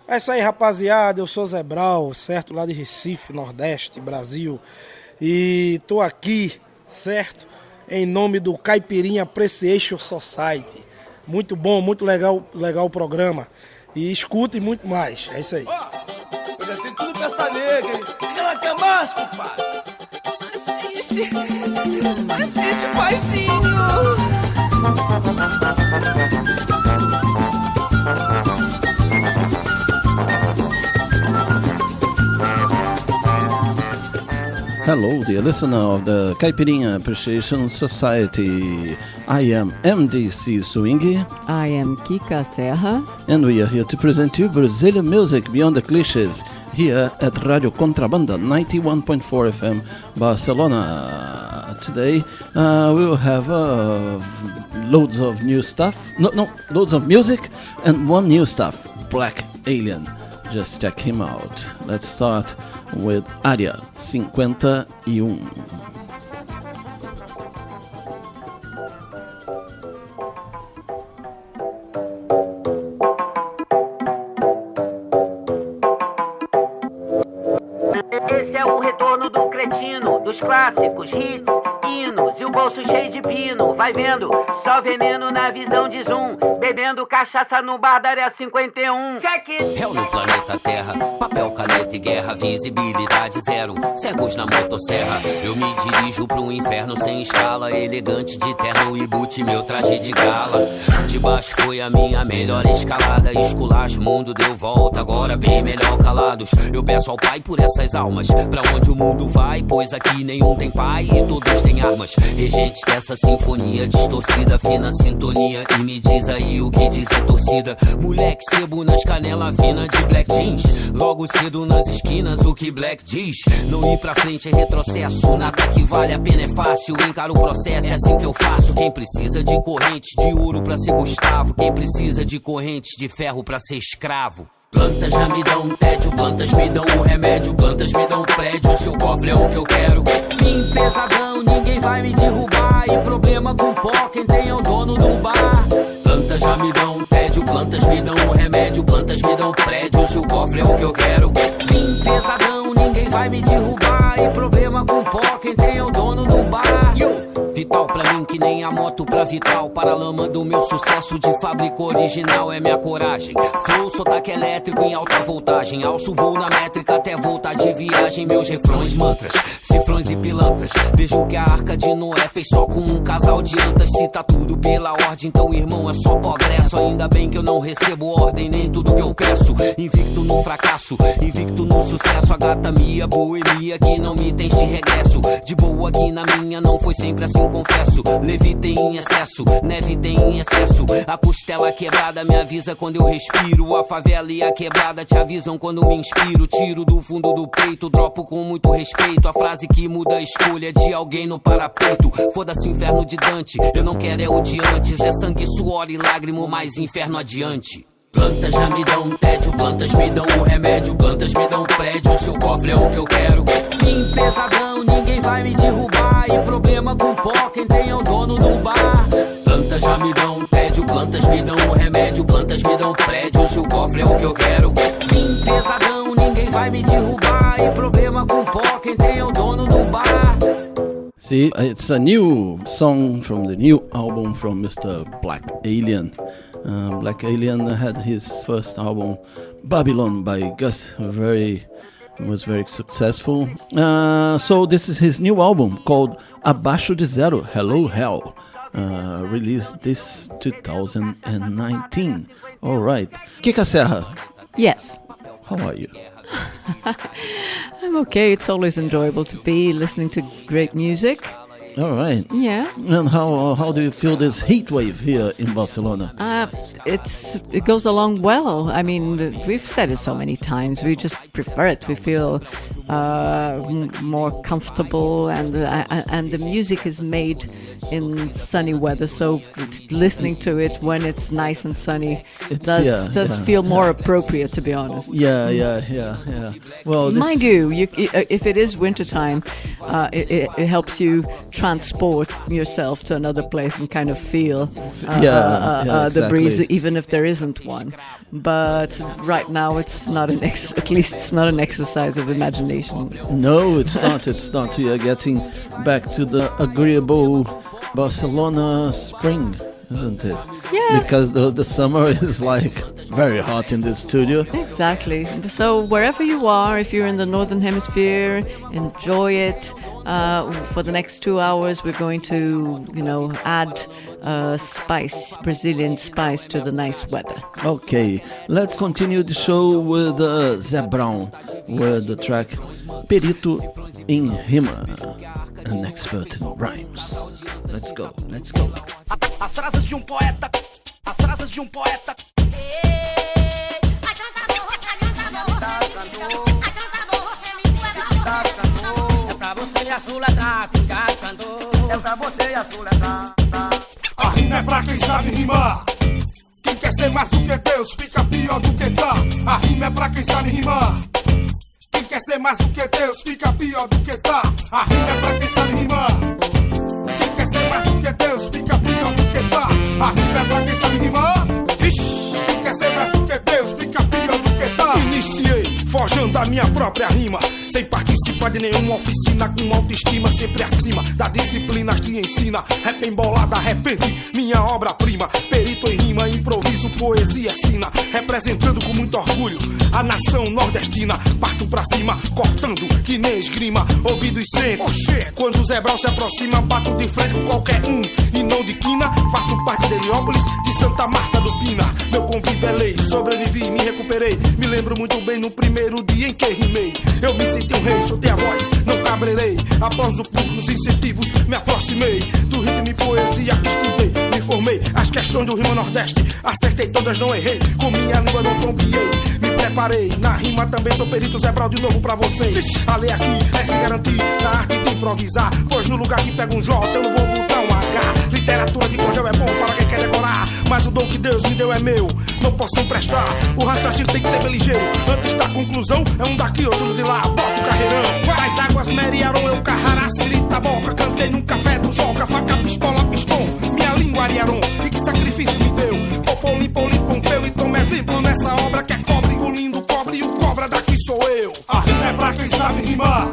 É isso aí, rapaziada, eu sou Zé Brau, certo? Lá de Recife, Nordeste, Brasil. E tô aqui, certo? Em nome do Caipirinha Appreciation Society. Muito bom, muito legal o programa. E escutem muito mais, é isso aí. Eu já tenho tudo pra essa nega, hein? O que ela quer mais, compadre? Assiste, paizinho. Hello, dear listener of the Caipirinha Appreciation Society. I am MDC Swing. I am Kika Serra. And we are here to present you Brazilian music beyond the clichés here at Radio Contrabanda 91.4 FM Barcelona. Today we will have loads of new stuff. Loads of music and one new stuff, Black Alien. Just check him out. Let's start with Área 51. Esse é o retorno do cretino, dos clássicos, hits, hinos e o bolso cheio de pino. Vai vendo, só veneno na visão de zoom. Bebendo cachaça no bar da área 51. Check it! Réu no planeta Terra, papel, caneta e guerra, visibilidade zero, cegos na motosserra. Eu me dirijo pro inferno sem escala, elegante de terno e boot, meu traje de gala. De baixo foi a minha melhor escalada, esculacho, o mundo deu volta, agora bem melhor calados. Eu peço ao pai por essas almas, pra onde o mundo vai, pois aqui nenhum tem pai e todos têm armas. Regente dessa sinfonia distorcida, fina sintonia, e me diz aí o que diz a torcida. Moleque sebo nas canelas finas de black jeans, logo cedo nas esquinas o que black diz. Não ir pra frente é retrocesso, nada que vale a pena é fácil. Encaro o processo, é assim que eu faço. Quem precisa de corrente de ouro pra ser Gustavo, quem precisa de correntes de ferro pra ser escravo. Plantas já me dão tédio, plantas me dão o remédio, plantas me dão prédio, seu cofre é o que eu quero. Vim pesadão, ninguém vai me derrubar, e problema com pó, quem tem é o dono do bar. Plantas já me dão tédio, plantas me dão o remédio, plantas me dão prédio, seu cofre é o que eu quero. Vim pesadão, ninguém vai me derrubar, e problema com pó, quem tem é o dono do bar. Vital pra mim que nem a moto pra Vital, para a lama do meu sucesso de fábrica original é minha coragem. Flow, sotaque elétrico em alta voltagem, alço voo na métrica até voltar de viagem. Meus refrões, mantras, cifrões e pilantras, vejo que a arca de Noé fez só com um casal de antas. Se tá tudo pela ordem, então irmão é só progresso. Ainda bem que eu não recebo ordem, nem tudo que eu peço. Invicto no fracasso, invicto no sucesso. A gata minha, boemia que não me tens de regresso. De boa aqui na minha, não foi sempre assim, confesso. Levitei em excesso, neve tem em excesso. A costela quebrada me avisa quando eu respiro. A favela e a quebrada te avisam quando me inspiro. Tiro do fundo do peito, dropo com muito respeito. A frase que muda a escolha de alguém no parapeito. Foda-se inferno de Dante, eu não quero é o de antes. É sangue, suor e lágrima, mais inferno adiante. Plantas já me dão tédio, plantas me dão o remédio, plantas me dão prédio, seu cofre é o que eu quero. Vim pesadão, ninguém vai me derrubar, e problema com pó, quem tem é o dono do bar. Plantas já me dão tédio, plantas me dão o remédio, plantas me dão prédio, seu cofre é o que eu quero. Vim pesadão, ninguém vai me derrubar, e problema com pó, quem tem é o dono do bar. See, it's a new song from the new album from Mr. Black Alien. Black Alien had his first album, Babylon, by Gus. Was very successful. So this is his new album called Abaixo de Zero, Hello Hell, released this 2019. All right. Kika Serra. Yes. How are you? I'm okay. It's always enjoyable to be listening to great music. All right. Yeah. And how do you feel this heat wave here in Barcelona? It goes along well. I mean, we've said it so many times. We just prefer it. We feel more comfortable, and the music is made in sunny weather. So listening to it when it's nice and sunny does feel more appropriate, to be honest. Yeah. Well, mind you, if it is wintertime, it helps you transport yourself to another place and kind of feel Exactly. the breeze, even if there isn't one. But right now, it's not at least it's not an exercise of imagination. No, it's not. It's not. We are getting back to the agreeable Barcelona spring, isn't it? Yeah. Because the summer is like very hot in this studio. Exactly. So wherever you are, if you're in the Northern Hemisphere, enjoy it. For the next 2 hours, we're going to, add spice, Brazilian spice to the nice weather. Okay, let's continue the show with Zé Brown with the track Perito em Rima, an expert in rhymes. Let's go. As frases de poeta, as frases de poeta. É pra você e a sua letra ficar cantor. É pra você e a sua letra. A rima é pra quem sabe rimar. Quem quer ser mais do que Deus fica pior do que tá. A rima é pra quem sabe rimar. Quem quer ser mais do que Deus fica pior do que tá. A rima é pra quem sabe rimar. Quem quer ser mais do que Deus fica pior do que tá. A rima é pra quem sabe rimar. Quem quer ser mais do que Deus fica pior do que tá. Iniciei forjando a minha própria rima, sem participar de nenhuma oficina, com autoestima sempre acima da disciplina que ensina. Rap embolada, repente, minha obra-prima. Perito em rima, improviso, poesia, sina. Representando com muito orgulho a nação nordestina. Parto pra cima, cortando que nem esgrima. Ouvidos sentem, quando o Zé Brown se aproxima, bato de frente com qualquer um e não de quina. Faço parte de Heliópolis, de Santa Marta do Pina. Meu convívio é lei, sobrevivi, me recuperei. Me lembro muito bem no primeiro dia em que rimei. Eu me senti um rei, soltei a voz, não cabrerei. Após os incentivos, me aproximei do ritmo e poesia que estudei. Me formei, as questões do rima nordeste acertei todas, não errei. Com minha língua não trompiei, me preparei. Na rima também sou perito, Zé Brown de novo pra vocês. A lei aqui é se garantir na arte de improvisar, pois no lugar que pega um J eu não vou botar um H. Literatura de cordel é bom para quem quer decorar, mas o dom que Deus me deu é meu, não posso emprestar. O raciocínio tem que ser bem ligeiro, antes da conclusão é um daqui, outro de lá, bota o carreirão. As águas meriaram, eu carrara, cirita, boca. Cantei num café do Joca, faca, pistola, pistão. Minha língua ariaron, e que sacrifício me deu. Popolim, Polim, Pompeu, e toma exemplo nessa obra que é cobre, engolindo cobre, e o cobra daqui sou eu. A rima é pra quem sabe rimar.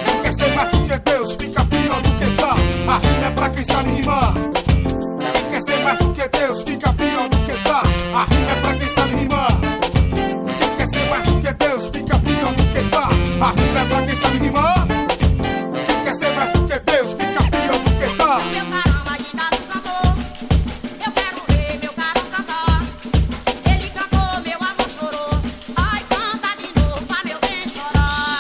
Quem quer ser mais do que Deus fica pior do que tá. A rima é pra quem sabe rimar. Quem quer ser mais do que Deus fica pior do que tá. A rima é pra quem sabe rimar. Quem quer ser mais do que Deus fica pior do que tá. A rima é pra quem sabe rimar. Quem quer ser mais do que Deus fica pior do que tá. Meu caramba de dado cantor, eu quero ver meu caro cantar. Ele cantou, meu amor chorou. Ai, canta de novo pra meu bem chorar.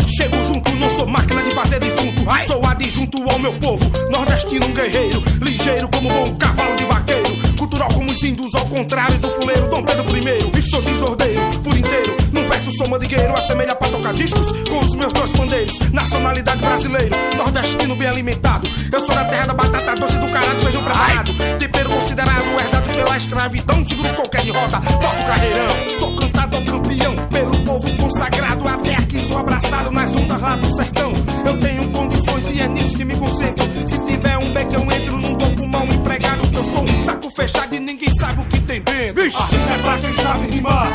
Chego junto, não sou máquina de fazer defunto. Sou adjunto ao meu povo, nordestino guerreiro, ligeiro como bom cavalo de vaqueiro, cultural como os índios, ao contrário do fuleiro Dom Pedro I. Sou desordeiro por inteiro, num verso sou mandigueiro, assemelha pra tocar discos com os meus dois pandeiros. Nacionalidade brasileiro, nordestino bem alimentado. Eu sou da terra da batata doce, do caralho, feijão preparado. Tempero considerado herdado pela escravidão, seguro qualquer derrota, toco carreirão. Sou cantador campeão, pelo povo consagrado. Até aqui sou abraçado nas ondas lá do sertão. Eu tenho condições e é nisso que me concentro. Se tiver um beco eu entro, não dou pro mal empregado. Que eu sou um saco fechado e ninguém sabe o que tem dentro. A rima é pra quem sabe rimar.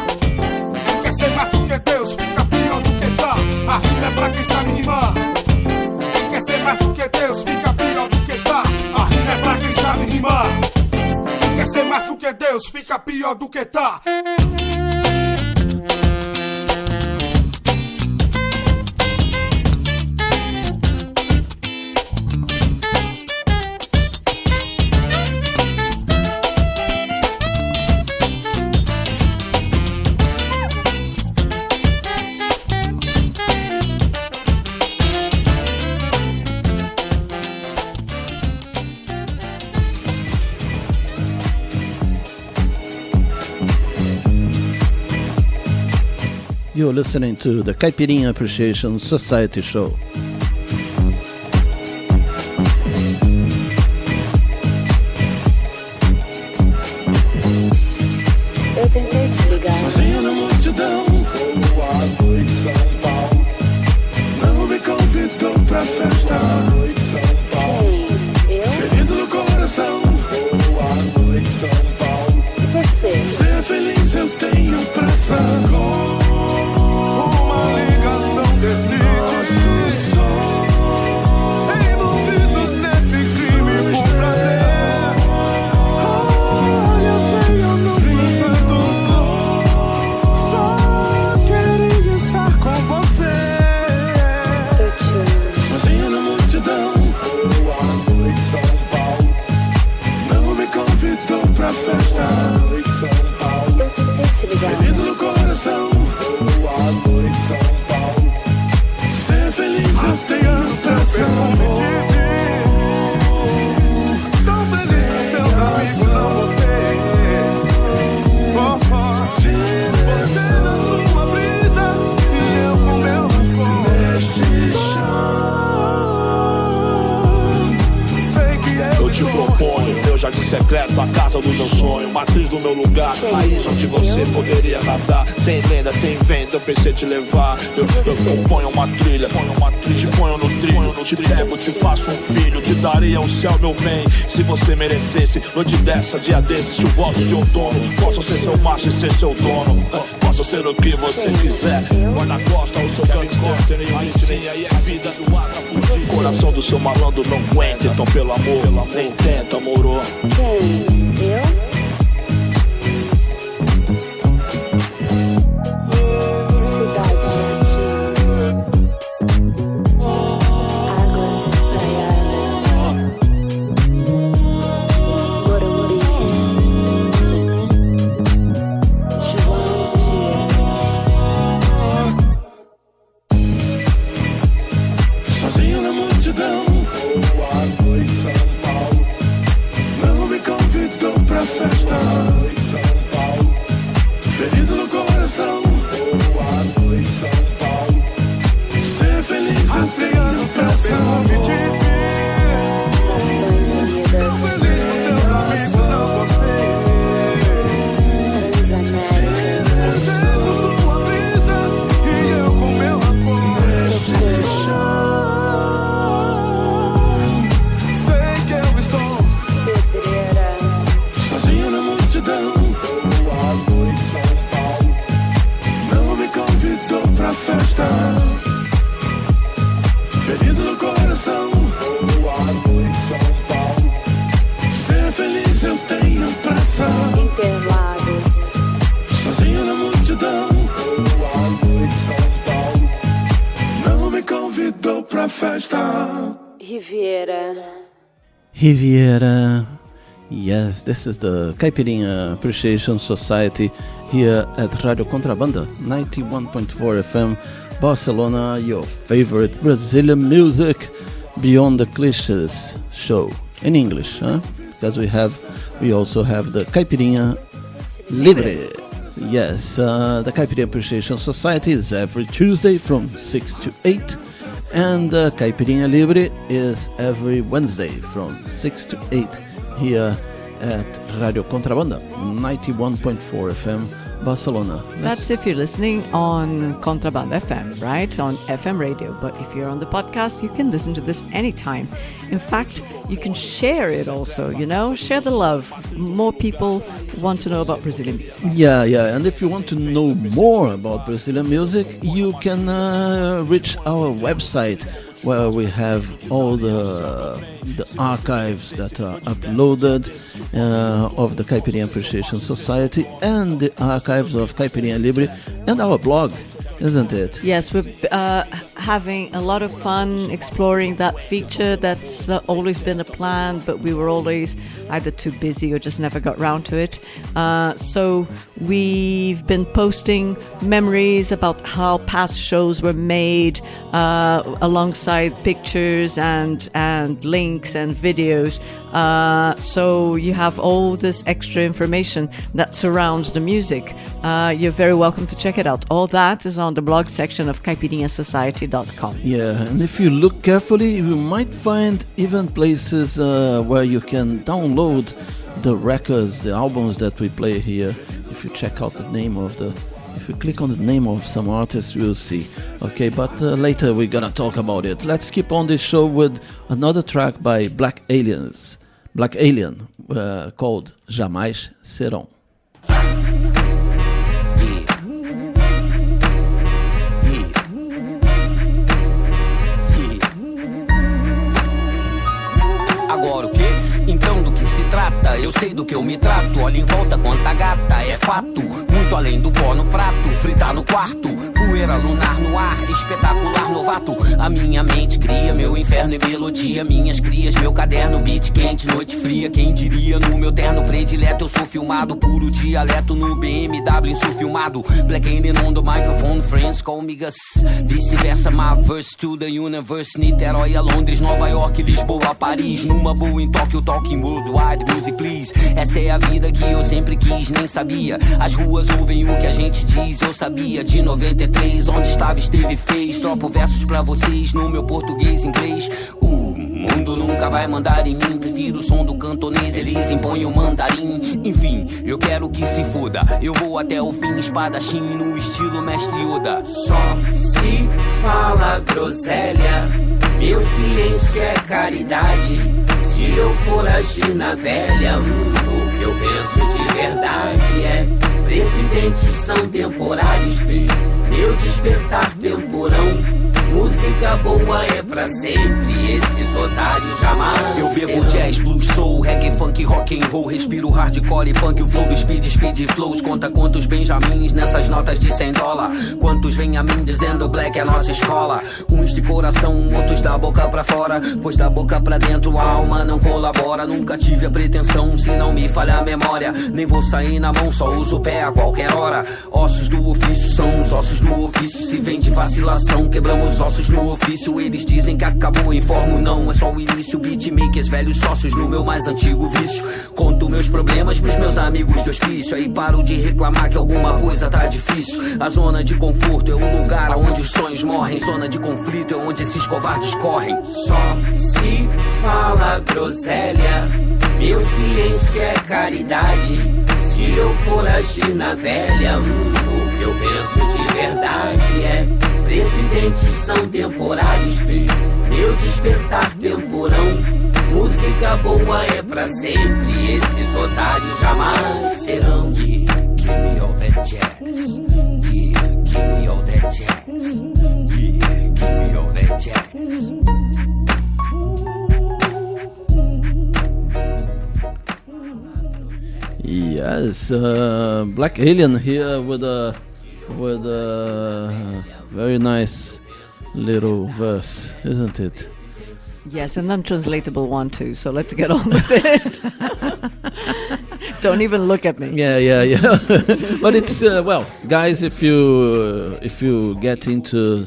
Quem quer ser mais do que Deus fica pior do que tá. A rima é pra quem sabe rimar. Quem quer ser mais do que Deus fica pior do que tá. A rima é pra quem sabe rimar. Quem quer ser mais do que Deus fica pior do que tá. You're listening to the Caipirinha Appreciation Society Show. Eu tentei te ligar. Sozinho na multidão, voando em São Paulo. Não me convido. convidou pra festa. Quem? Eu? Ferido no coração. Boa noite, São Paulo. E você? Ser feliz eu tenho pressa. Com uma ligação decide. Envolvido nesse crime por prazer. Olha, eu sei, eu não sou santo. Só queria estar com você. Eu te amo. Sozinho na multidão. Boa noite, São Paulo. Não me convidou pra festa. Boa noite, São Paulo. Eu tentei te ligar. Ferido no coração. Boa noite, São Paulo. Ser feliz eu tenho pressa. Tão feliz que seus amigos não gostei. Você na sua brisa e eu com meu rancor. Nesse chão. Sei que eu te proponho meu jardim secreto, a casa do meu sonho, matriz do meu lugar, país onde você poderia nadar. Sem lenda, sem vento, eu pensei te levar. Eu componho uma trilha, te ponho no trilho, te pego, te faço um filho, te daria o céu, meu bem, se você merecesse. Noite dessa, dia desses, chuvosos de outono, posso ser seu macho e ser seu dono. Posso ser o que você quiser. Guarda-costa, o seu gangster, nem aí é vida. Coração do seu malandro não aguenta, então pelo amor, nem tenta, moro. Quem? Eu? Cidade Jardim. Águas espraiadas. Morumbi. João Dias. Sozinho na multidão. Boa noite, São Paulo. Não me convidou pra festa. Boa noite, São Paulo. Ferido no coração. Boa noite, São Paulo. Ser feliz eu tenho pressa. Nações Unidas. Feliz com seus amigos não gostei. Transamérica. Você com sua brisa e eu com meu rancor. Nesse chão. Sei que eu estou Pedreira. sozinho na multidão. Boa noite, São Paulo. Não me convidou pra festa. Ferido no coração. Boa noite, São Paulo. Ser feliz eu tenho pressa. Interlagos. Sozinho na multidão. Boa noite, São Paulo. Não me convidou pra festa. Riviera. Riviera. Yes, this is the Caipirinha Appreciation Society here at Radio Contrabanda, 91.4 FM, Barcelona, your favorite Brazilian music beyond the clichés show in English, huh? Because we also have the Caipirinha Libre. Yes, the Caipirinha Appreciation Society is every Tuesday from 6 to 8. And Caipirinha Libre is every Wednesday from 6 to 8 here at Radio Contrabanda, 91.4 FM, Barcelona. That's if you're listening on Contraband FM, right? On FM radio. But if you're on the podcast, you can listen to this anytime. In fact, you can share it also, you know? Share the love. More people want to know about Brazilian music. Yeah. And if you want to know more about Brazilian music, you can reach our website where we have all the archives that are uploaded of the Caipirinha Appreciation Society and the archives of Caipirinha Libre and our blog, isn't it? Yes, we're having a lot of fun exploring that feature. That's always been a plan, but we were always either too busy or just never got round to it. So we've been posting memories about how past shows were made, alongside pictures and links and videos. So you have all this extra information that surrounds the music. You're very welcome to check it out. All that is on the blog section of caipirinhasociety.com. Yeah, and if you look carefully, you might find even places where you can download the records, the albums that we play here. If you check out the name of the If you click on the name of some artists, you'll see. Okay, but later we're gonna talk about it. Let's keep on this show with another track by Black Alien, called Jamais Serão. Agora o quê? Então do que se trata? Eu sei do que eu me trato. Olha em volta quanta gata, é fato. Muito além do pó no prato, fritar no quarto. Poeira lunar no ar, espetacular novato. A minha mente cria meu inferno e melodia. Minhas crias, meu caderno, beat quente, noite fria. Quem diria no meu terno predileto eu sou filmado. Puro dialeto no BMW, isso filmado. Black Alien on the microphone, friends call me Gus. Vice-versa, my verse to the universe. Niterói a Londres, Nova York, Lisboa, Paris. Numa boa em Tóquio, talking worldwide, music please. Essa é a vida que eu sempre quis, nem sabia. As ruas ouvem o que a gente diz, eu sabia. De 93, onde estava, esteve, fez. Tropo versos pra vocês no meu português e inglês. O mundo nunca vai mandar em mim. Prefiro o som do cantonês, eles impõem o mandarim. Enfim, eu quero que se foda. Eu vou até o fim, espadachim no estilo mestre Yoda. Só se fala groselha, meu silêncio é caridade. Se eu for agir na velha, o que eu penso de verdade é: presidentes são temporários, meu despertar temporão. Música boa é pra sempre, esses otários jamais. Eu bebo jazz, blues, soul, reggae, funk, rock and roll. Respiro hardcore e punk, o flow do speed flows. Conta quantos benjamins nessas notas de $100. Quantos vêm a mim dizendo black é nossa escola. Uns de coração, outros da boca pra fora. Pois da boca pra dentro a alma não colabora. Nunca tive a pretensão, se não me falha a memória. Nem vou sair na mão, só uso o pé a qualquer hora. Ossos do ofício são os ossos no ofício. Se vem de vacilação, quebramos ossos no ofício. Eles dizem que acabou, informo não, é só o início. Beatmakers, velhos sócios no meu mais antigo vício. Conto meus problemas pros meus amigos do hospício. Aí paro de reclamar que alguma coisa tá difícil. A zona de conforto é o lugar onde os sonhos morrem. Zona de conflito é onde esses covardes correm. Só se fala groselha, meu silêncio é caridade. Se eu for agir na velha, o que eu penso de verdade é: presidentes são temporários, meu despertar temporão. Música boa é pra sempre, esses otários jamais serão. Yeah, give me all that jazz. Yeah, give me all that jazz. Yeah, give me all that jazz. Yes, Black Alien here with a very nice little verse, isn't it? Yes, an untranslatable one too, so let's get on with it. Don't even look at me. Yeah. But it's, well, guys, if you get into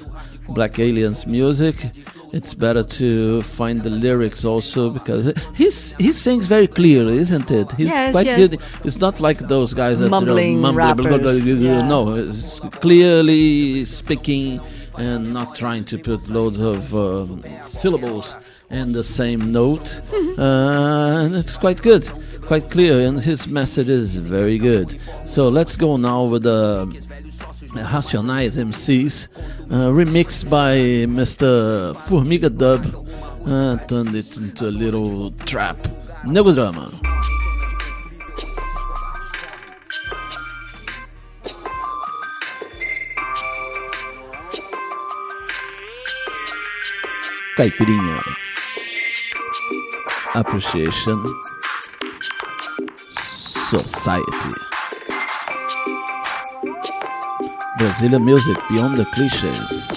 Black Alien's music, it's better to find the lyrics also, because he sings very clearly, isn't it? He's quite good. It's not like those guys that mumbling rappers. No, it's clearly speaking and not trying to put loads of syllables in the same note. And it's quite good, quite clear, and his message is very good. So let's go now with the Racionais MCs, remixed by Mr. Formiga Dub, turned it into a little trap. Negodrama. Caipirinha. Appreciation. Society. Brazilian music beyond the cliches.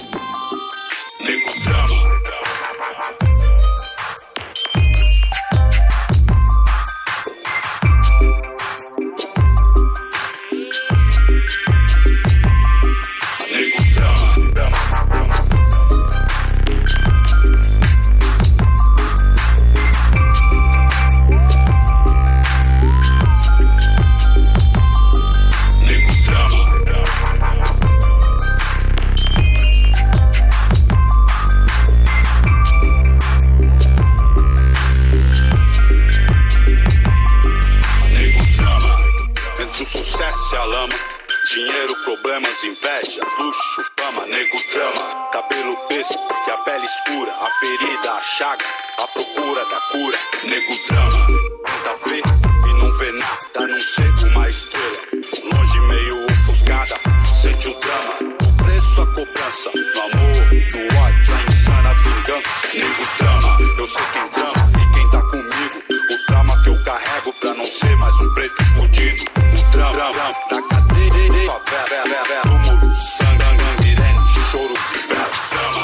Dinheiro, problemas, invejas, luxo, fama, nego, drama. Cabelo crespo e a pele escura, a ferida, a chaga, a procura da cura. Nego, drama, tenta ver e não vê nada, não ser uma estrela. Longe, meio ofuscada, sente o drama. O preço, a cobrança, no amor, no ódio, a insana vingança. Nego, drama, eu sei quem drama e quem tá comigo. O drama que eu carrego pra não ser mais um preto fudido. O drama da cadeia, favela, túmulo, sangue, gandirene, choro, vibra, drama.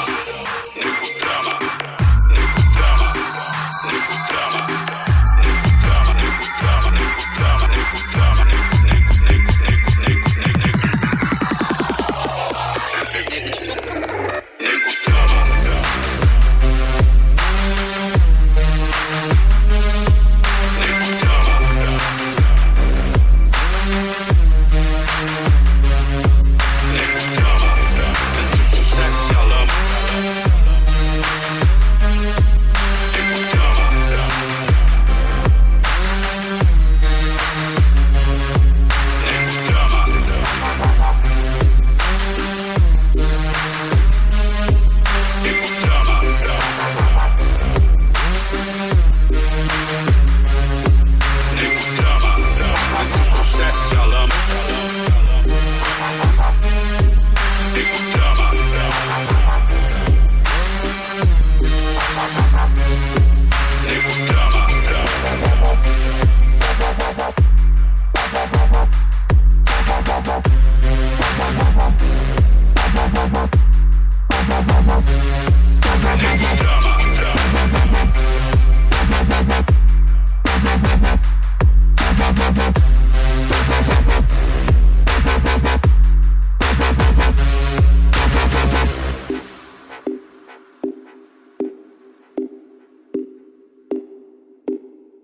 Nego, drama, nego, drama, nego, drama, nego, drama, nego, drama, nego, drama, nego, drama,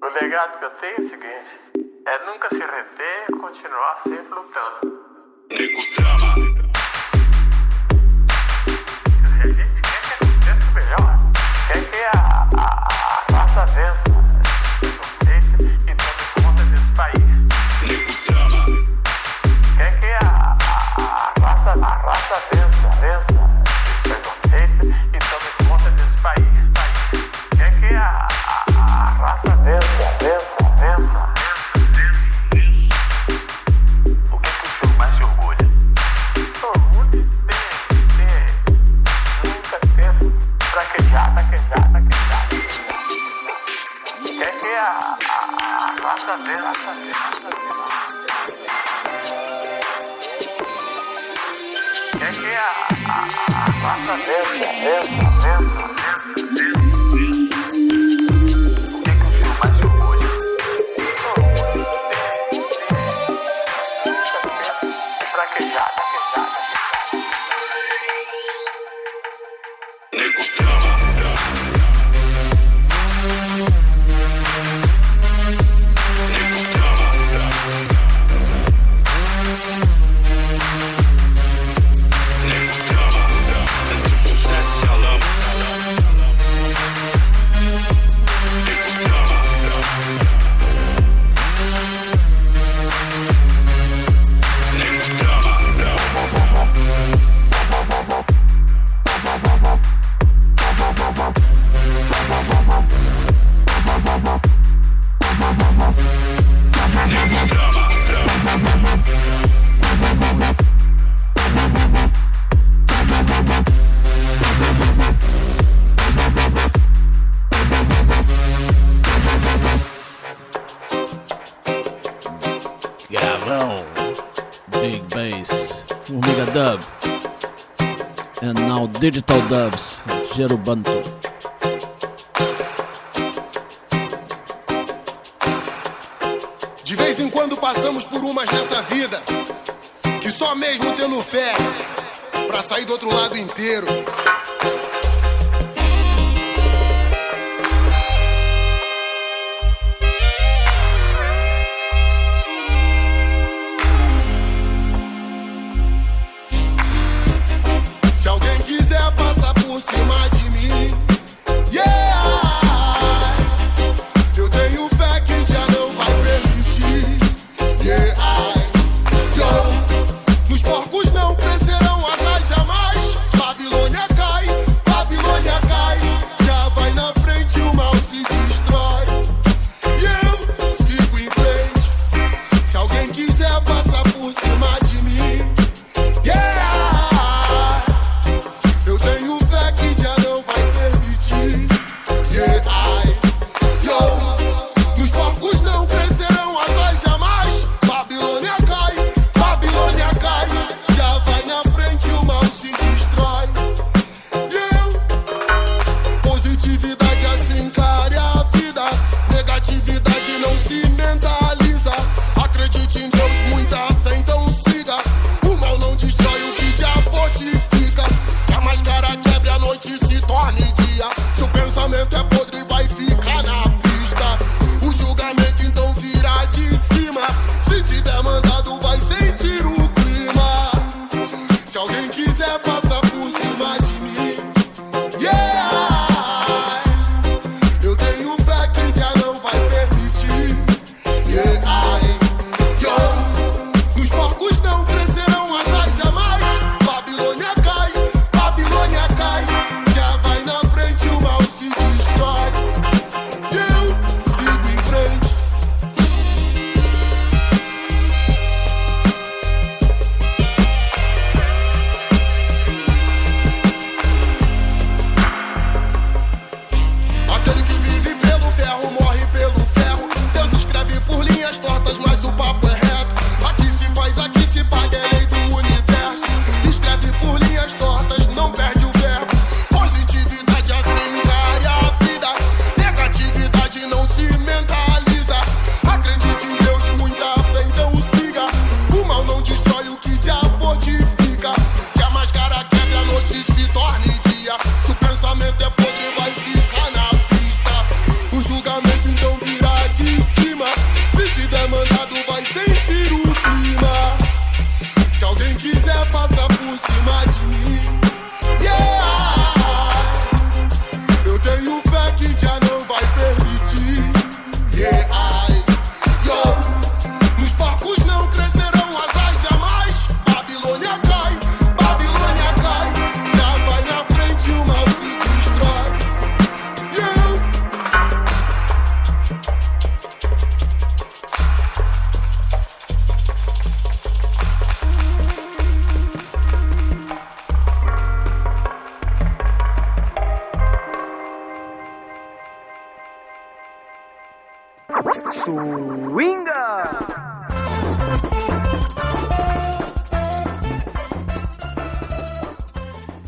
O legado que eu tenho é o seguinte: é nunca se reter, continuar sempre lutando. nego, drama. A gente quer que aconteça o melhor, quer que a raça vença o conceito e tome conta desse país. Nego, drama. Quer que a raça vença esse preconceito e tome conta desse país. Quer que a raça vença. O que o senhor mais se orgulha? Orgulho de ter nunca ter fraquejado. Quer que a raça vença. Quer que a raça vença. Formiga Dub, and now Digital Dubs, Jerubantu. De vez em quando passamos por umas nessa vida que só mesmo tendo fé pra sair do outro lado inteiro. Se alguém quiser passar por cima de mim, yeah, eu tenho fé que já não vai permitir. Yeah, yo,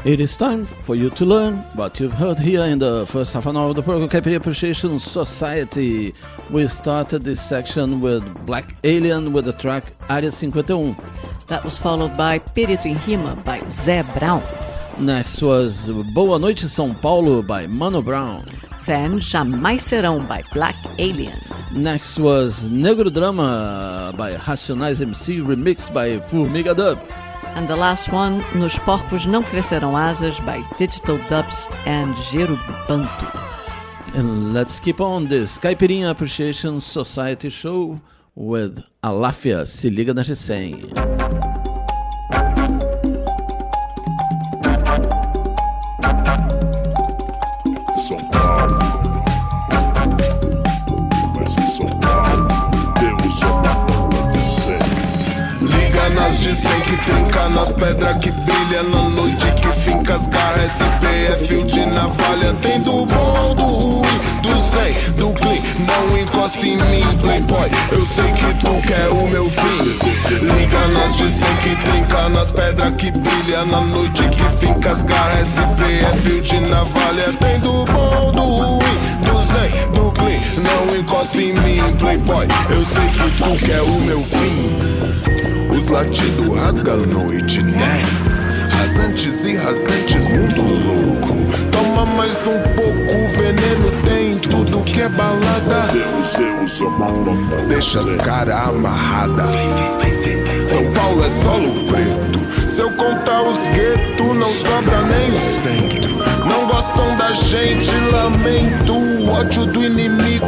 It is time for you to learn what you've heard here in the first half an hour of the program Caipirinha Appreciation Society. We started this section with Black Alien with the track Área 51. That was followed by Perito em Rima by Zé Brown. Next was Boa Noite São Paulo by Mano Brown. Then Jamais Serão by Black Alien. Next was Negro Drama by Racionais MC remixed by Formiga Dub. And the last one, Nos Porcos Não Crescerão Asas by Digital Dubs and Jerubanto. And let's keep on this Caipirinha Appreciation Society show with Aláfia, Se Liga na G100. São Paulo, mas que São Paulo, Deus é uma de 100. Liga nas de 100 que trinca nas pedras que brilha na noite que finca as garras. SP é fio de navalha, tem do bom, do ruim, do 100, do clean. Não encosta em mim, playboy, eu sei que tu quer o meu fim. Liga nas de 100 que trinca nas pedras que brilha na noite que finca as garras. SP é fio de navalha, tem do bom, do ruim, do 100, do clean. Não encosta em mim, playboy, eu sei que tu quer o meu fim. Os latidos rasga a noite, né? Rasantes e rasantes, mundo louco. Toma mais um pouco, veneno tem tudo que é balada. Deus é uma nota de Deixa 100. as cara amarrada. São Paulo é solo preto. Se eu contar os guetos, não sobra nem o centro. Não gostam da gente, lamento o ódio do inimigo.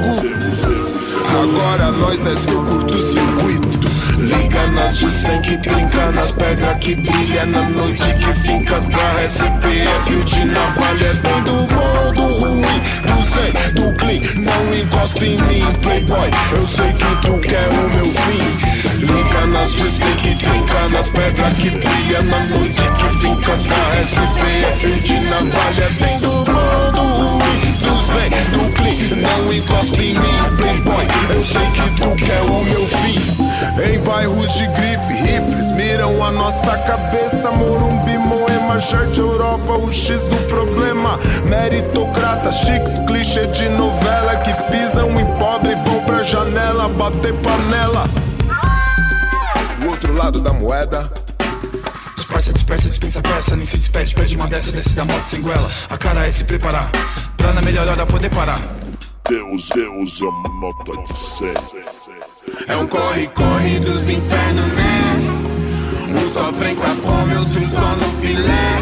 Agora nós é seu curto-circuito. Liga nas de 100 que trinca nas pedras que brilha na noite que finca as garras. SP é fio de navalha, tem do bom, do ruim, do 100, do clean. Não encosta em mim, playboy, eu sei que tu quer o meu fim. Liga nas de 100 que trinca nas pedras que brilha na noite que finca as garras. SP é fio de navalha, tem do bom, do ruim, do 100, do clean. Não encosta em mim, playboy, eu sei que tu quer o meu fim. Em bairros de grife, rifles miram a nossa cabeça. Morumbi, Moema, Jardim, Europa, o X do problema. Meritocrata, chiques, clichê de novela que pisam em pobre e vão pra janela bater panela. O outro lado da moeda. Dispersa, dispersa, dispensa peça, nem se despede, pede uma dessa, desce da moto sem goela. A cara é se preparar, pra na melhor hora poder parar. Deus é uma nota de 100. É um corre-corre dos infernos, né? Uns sofrem com a fome, outros só no filé.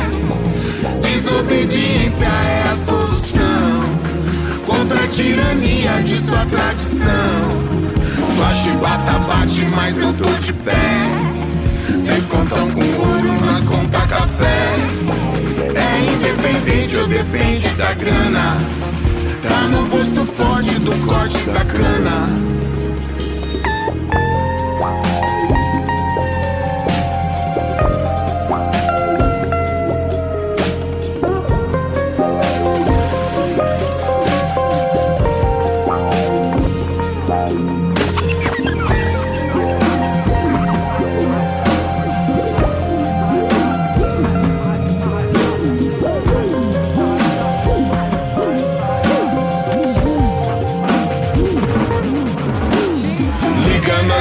Desobediência é a solução contra a tirania de sua tradição. Sua chibata bate, mas eu tô de pé. Cês contam com ouro, nós conta café. É independente ou depende da grana. Tá no posto forte do corte da cana.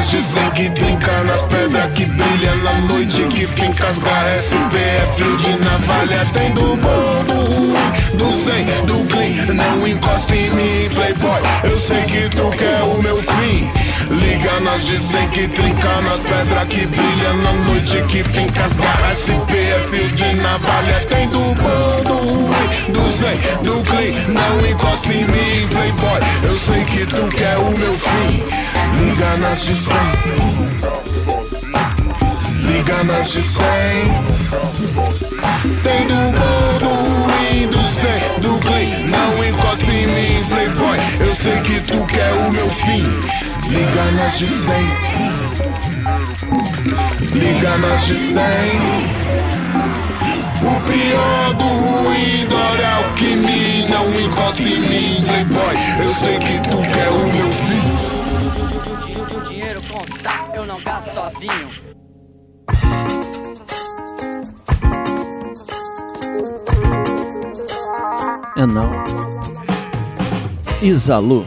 Dizem que trinca nas pedras que brilha na noite que finca as garras. SP é fio de navalha, tem do bom, do ruim, do 100, do clean. Não encosta em mim, playboy, eu sei que tu quer o meu fim. Liga nas de 100 que trinca nas pedras que brilha na noite que finca as garras. SP é fio de navalha, tem do bom, do ruim, do 100, do clean. Não encosta em mim, playboy, eu sei que tu quer o meu fim. Liga nas de 100. Liga nas de 100. Tem do bom, do ruim, do 100, do clean. Não encosta em mim, playboy, eu sei que tu quer o meu fim. Liga nas de 100. Liga nas de 100. O pior do ruim, Dora Alquimia. Não encosta em mim, playboy, eu sei que tu quer o meu fim. O dinheiro consta, eu não gasto sozinho. And now, Isalu.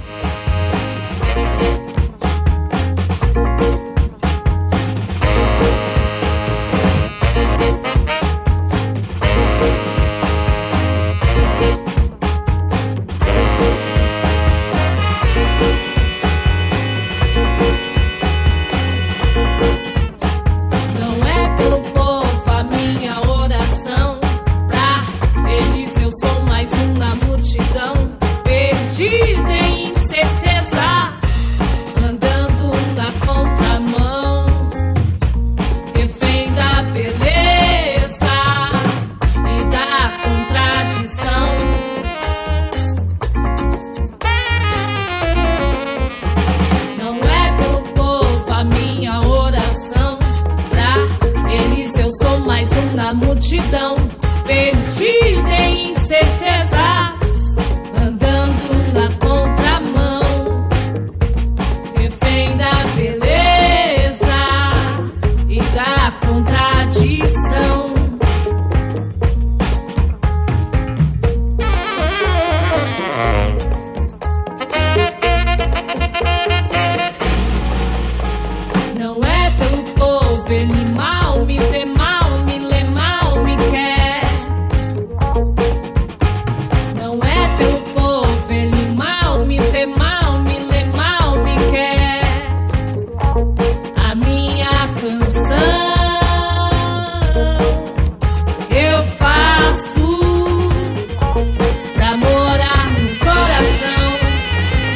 multidão, perdida em incertezas, andando na contramão, refém da beleza e da contradição. Não é pelo povo, ele mal me vê mal, me lê mal, me quer. Não é pelo povo, ele mal me vê mal, me lê mal, me quer. A minha canção eu faço pra morar no coração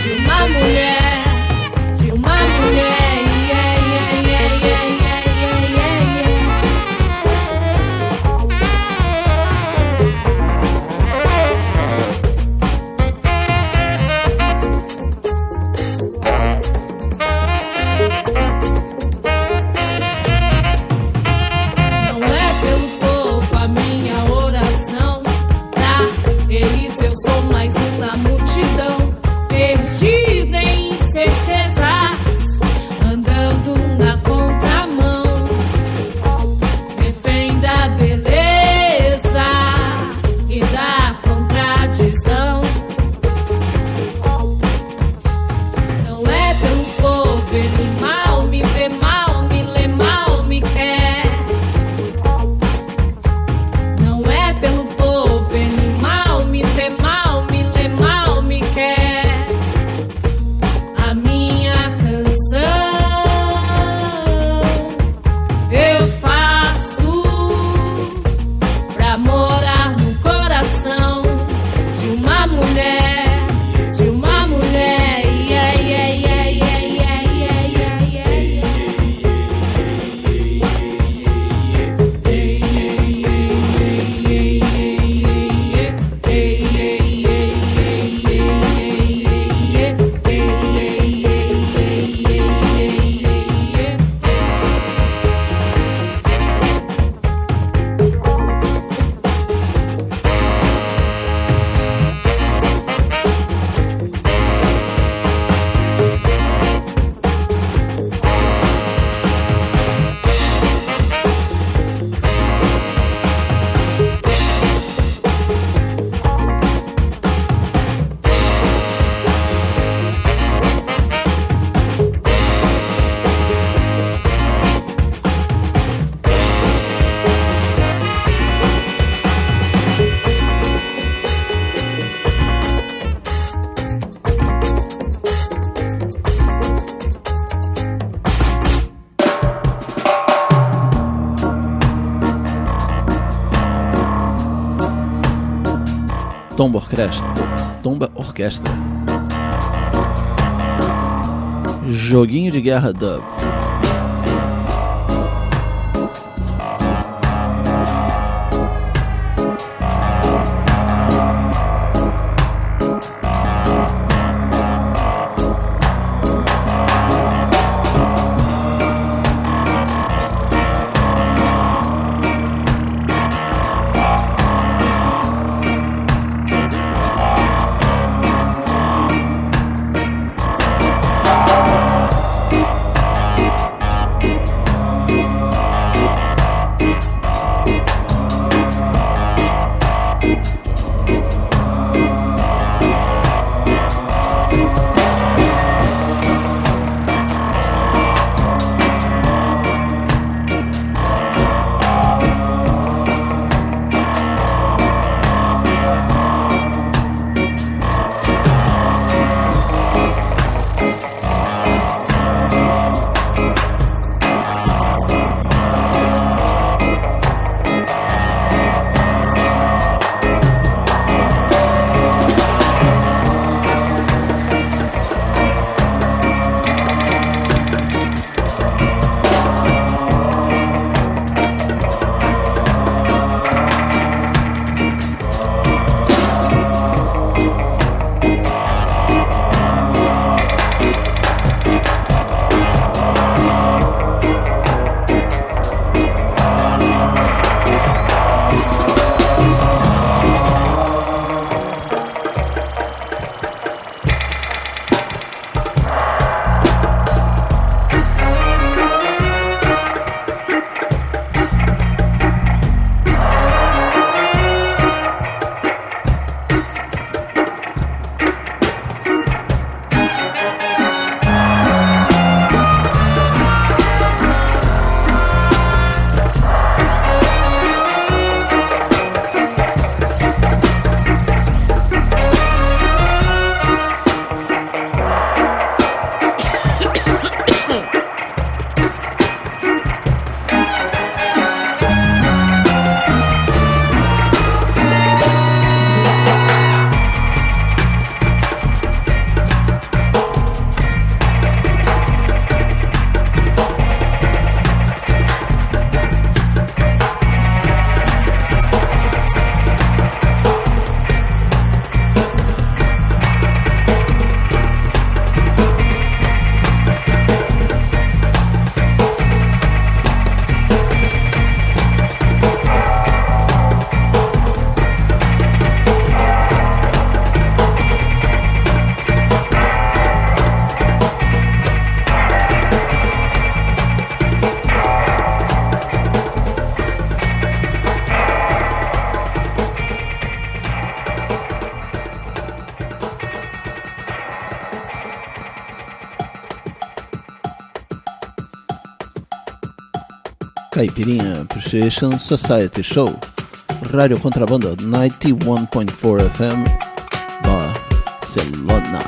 de uma mulher, de uma mulher. Não é pelo povo a minha oração, pra eles eu sou mais um na multidão, perdida em incertezas, andando na contramão, refém da beleza e da contradição. Não é pelo povo, ele mal me vê mal, me lê mal, me quer. Não é pelo povo, ele mal me vê mal, me lê mal, me quer. A minha canção eu faço pra morar no coração de uma mulher, de uma mulher. Yeah, yeah, yeah, yeah, yeah, yeah, yeah, Tomba Orquestra. Joguinho de Guerra Dub. Caipirinha Appreciation Society Show, Rádio Contrabanda 91.4 FM, Barcelona.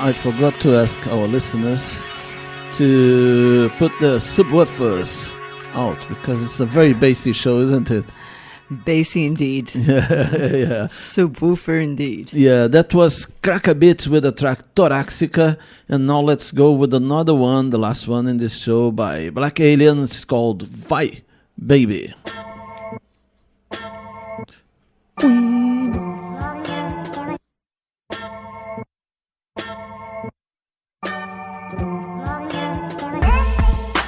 I forgot to ask our listeners to put the subwoofers out, because it's a very bassy show, isn't it? Bassy indeed. Yeah. Subwoofer indeed. Yeah, that was Crack a Bit with the track Toraxica, and now let's go with another one, the last one in this show by Black Alien. It's called Vai Baby.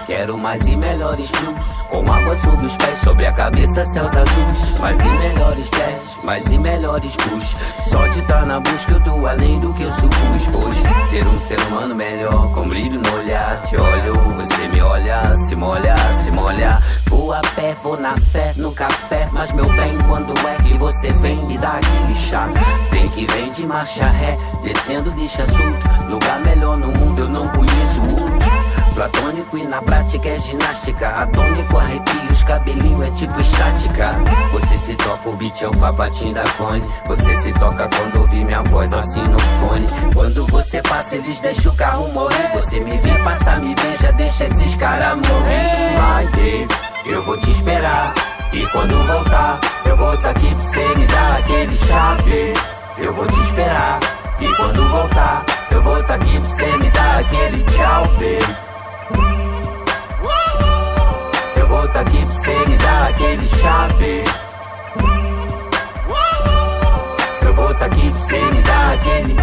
Quero mais e melhores blues, com água sob os pés, sobre a cabeça céus azuis. Mais e melhores jazz, mais e melhores push. Só de estar na busca eu tô além do que eu supus. Pois ser um ser humano melhor, com brilho no olhar. Te olho, você me olha, se molha, se molha. Vou a pé, vou na fé, no café. Mas meu bem, quando é que você vem me dar aquele chá? Vem que vem de marcha ré, descendo deixa assunto. Lugar melhor no mundo eu não conheço outro. Platônico e na prática é ginástica. Atômico, arrepios, cabelinho é tipo estática. Você se toca, o beat é o papatinho da cone. Você se toca quando ouve minha voz assim no fone. Quando você passa eles deixam o carro morrer. Você me vê passar, me beija, deixa esses caras morrer. Vai, baby, eu vou te esperar. E quando voltar, eu vou tá aqui pra você me dar aquele chave. Eu vou te esperar. E quando voltar, eu vou tá aqui pra você me dar aquele tchau, baby. Eu vou tá aqui pra você me dar aquele chave. Eu vou tá aqui pra você me dar aquele.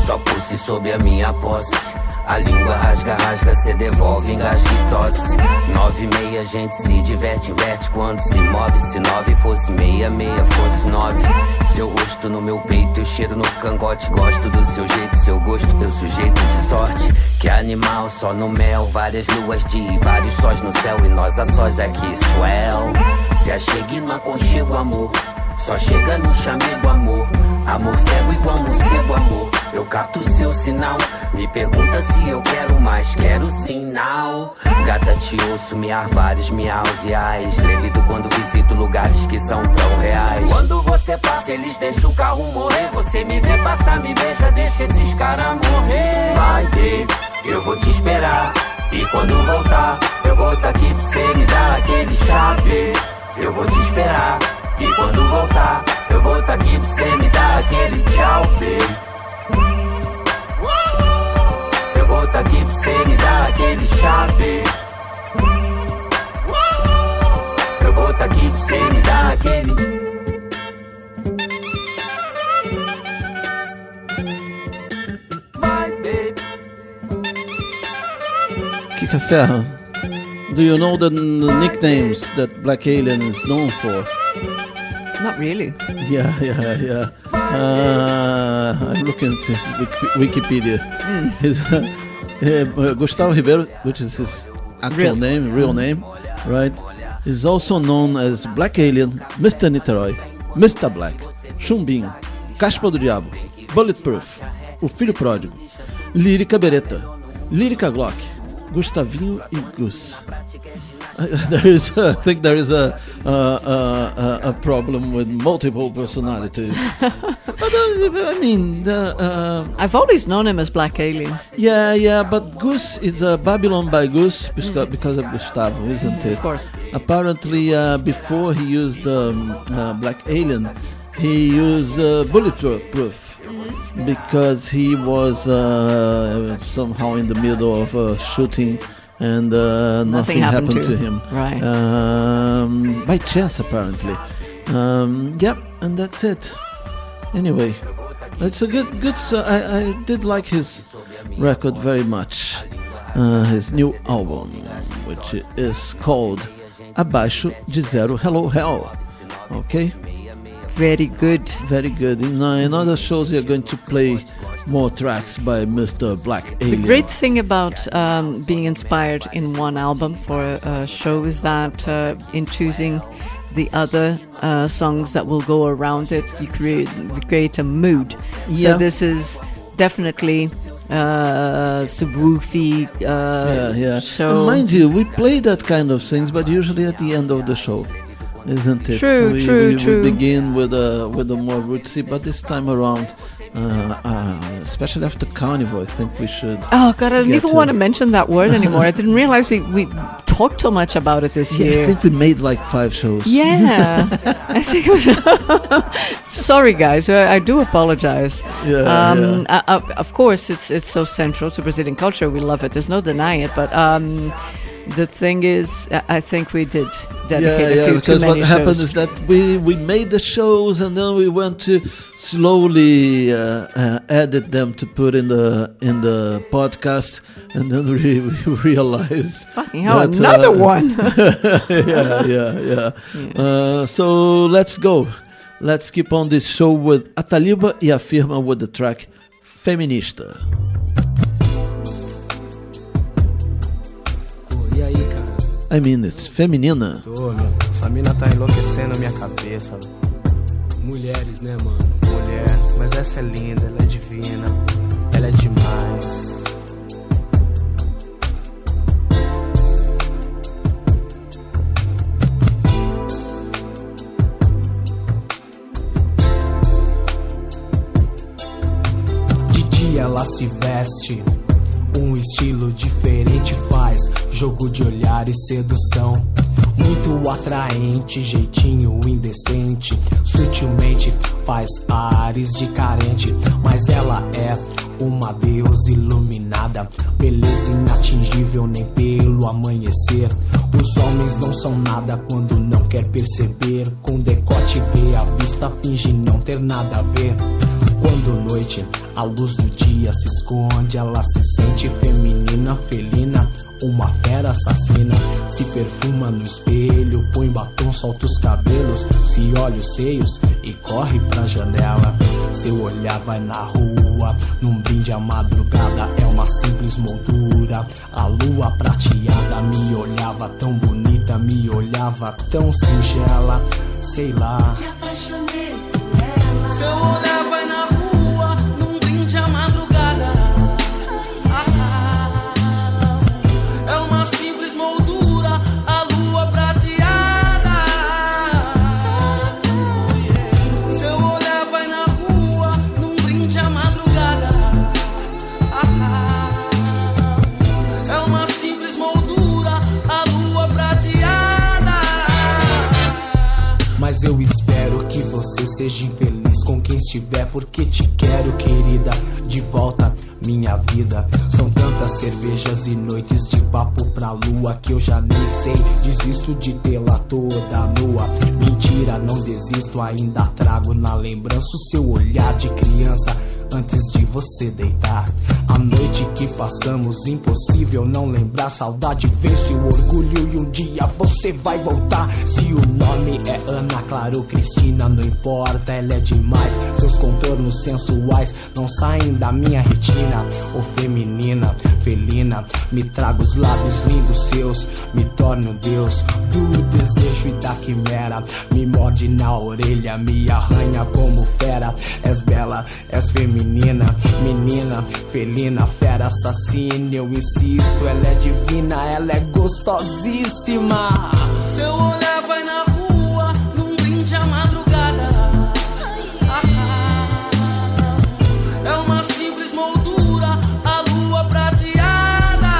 Só pulse sob a minha posse. A língua rasga, rasga, cê devolve, engasga e tosse. 9,6 a gente se diverte, inverte quando se move. Se 9 fosse 6, 6 fosse 9. Seu rosto no meu peito, eu cheiro no cangote. Gosto do seu jeito, seu gosto, teu sujeito de sorte. Que animal, só no mel, várias luas de vários sóis no céu. E nós a sós aqui, swell. Se achegue no aconchego, amor. Só chega no chamego, amor. Amor cego igual morcego, amor. Eu capto o seu sinal. Me pergunta se eu quero mais, quero sinal. Gata, te ouço miar vários miaus e ais. Levido quando visito lugares que são tão reais. Quando você passa, eles deixam o carro morrer. Você me vê passar, me beija, deixa esses caras morrer. Vai, baby, eu vou te esperar. E quando voltar, eu vou tá aqui pra você me dar aquele chave. Eu vou te esperar. E quando voltar, eu vou tá aqui pra você me dar aquele tchau, baby. Eu vou tá aqui pra você me dar aquele chave. Eu vou tá aqui pra você me dar aquele. Vai, baby. Kika Serra, do you know the nicknames that Black Alien is known for? Not really. Yeah. I'm looking at his Wikipedia. His, Gustavo Ribeiro, which is his actual real name, right? Is also known as Black Alien, Mr. Niterói, Mr. Black, Chumbinho, Caspa do Diabo, Bulletproof, O Filho Pródigo, Lírica Beretta, Lírica Glock, Gustavinho e Gus. I think there is a problem with multiple personalities. But I mean, I've always known him as Black Alien. Yeah, but Gus is Babylon by Gus because of Gustavo, isn't it? Of course. Apparently, before he used Black Alien, he used Bulletproof because he was somehow in the middle of shooting. And nothing happened to him. Right. By chance, apparently. Yep, and that's it. Anyway, it's a good. I did like his record very much. His new album, which is called Abaixo de Zero Hello Hell. Okay. Very good. Very good. In other shows, you're going to play more tracks by Mr. Black Alien. The great thing about being inspired in one album for a show is that in choosing the other songs that will go around it, you create a mood. Yeah. So this is definitely subwoofy show. And mind you, we play that kind of things, but usually at the end of the show. Isn't it? True. We begin with a more rootsy, but this time around, especially after Carnival, I think we should. Oh God, I don't even want to mention that word anymore. I didn't realize we talked so much about it this year. I think we made like 5 shows. Yeah, I think it was. Sorry, guys, I do apologize. Of course, it's so central to Brazilian culture. We love it. There's no denying it. But the thing is, I think we did dedicate a few too many shows. Because what happened is that we made the shows and then we went to slowly edit them to put in the podcast, and then we realized fucking hell, another one. Yeah. So let's go. Let's keep on this show with Ataliba e a Firma with the track Feminista. E aí, cara? I mean, it's feminina. Tô, meu. Essa mina tá enlouquecendo a minha cabeça. Mulheres, né, mano? Mulher. Mas essa é linda, ela é divina. Ela é demais. De dia ela se veste, um estilo diferente faz jogo de olhar e sedução. Muito atraente, jeitinho indecente, sutilmente faz ares de carente. Mas ela é uma deusa iluminada, beleza inatingível nem pelo amanhecer. Os homens não são nada quando não quer perceber. Com decote vê a vista, finge não ter nada a ver. Quando noite, a luz do dia se esconde, ela se sente feminina, felina, uma fera assassina. Se perfuma no espelho, põe batom, solta os cabelos, se olha os seios e corre pra janela. Seu olhar vai na rua, num brinde à madrugada, é uma simples moldura. A lua prateada me olhava tão bonita, me olhava tão singela, sei lá. Me apaixonei por ela. Seu olhar vai na rua, num brinde à madrugada. É uma simples moldura, a lua prateada. Seu olhar vai na rua, num brinde à madrugada. É uma simples moldura, a lua prateada. Mas eu espero que você seja infeliz com quem estiver, porque te quero, querida, de volta, minha vida. São tantas cervejas e noites de papo pra lua que eu já nem sei, desisto de tê-la toda nua. Mentira, não desisto, ainda trago na lembrança o seu olhar de criança antes de você deitar. A noite que passamos, impossível não lembrar. Saudade vence o orgulho e um dia você vai voltar. Se o nome é Ana Clara ou Cristina, não importa, ela é demais. Seus contornos sensuais não saem da minha retina. Ô feminina, felina, me traga os lábios lindos seus, me torne um deus do desejo e da quimera. Me morde na orelha, me arranha como fera. És bela, és feminina, menina, felina, fera assassina. Eu insisto, ela é divina, ela é gostosíssima. Seu olhar vai na rua, num brinde à madrugada. É uma simples moldura, a lua prateada.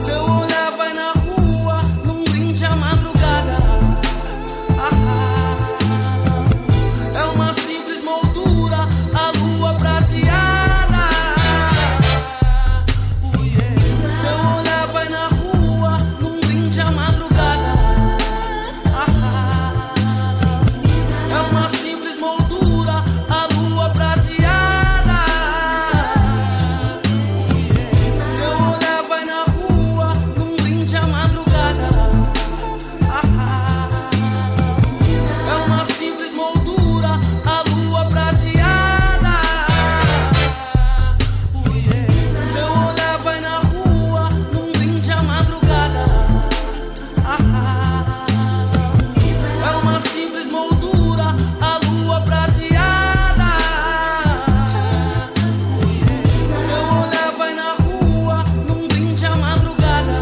Seu olhar vai na rua, num brinde à madrugada. É uma simples moldura, a lua prateada. Seu olhar vai na rua, num brinde à madrugada. É uma simples moldura, a lua prateada. Seu olhar vai na rua, num brinde à madrugada. É uma simples moldura, a lua prateada. Seu olhar vai na rua, num brinde à madrugada. É uma simples moldura, a lua prateada. Seu olhar vai na rua, num brinde à madrugada.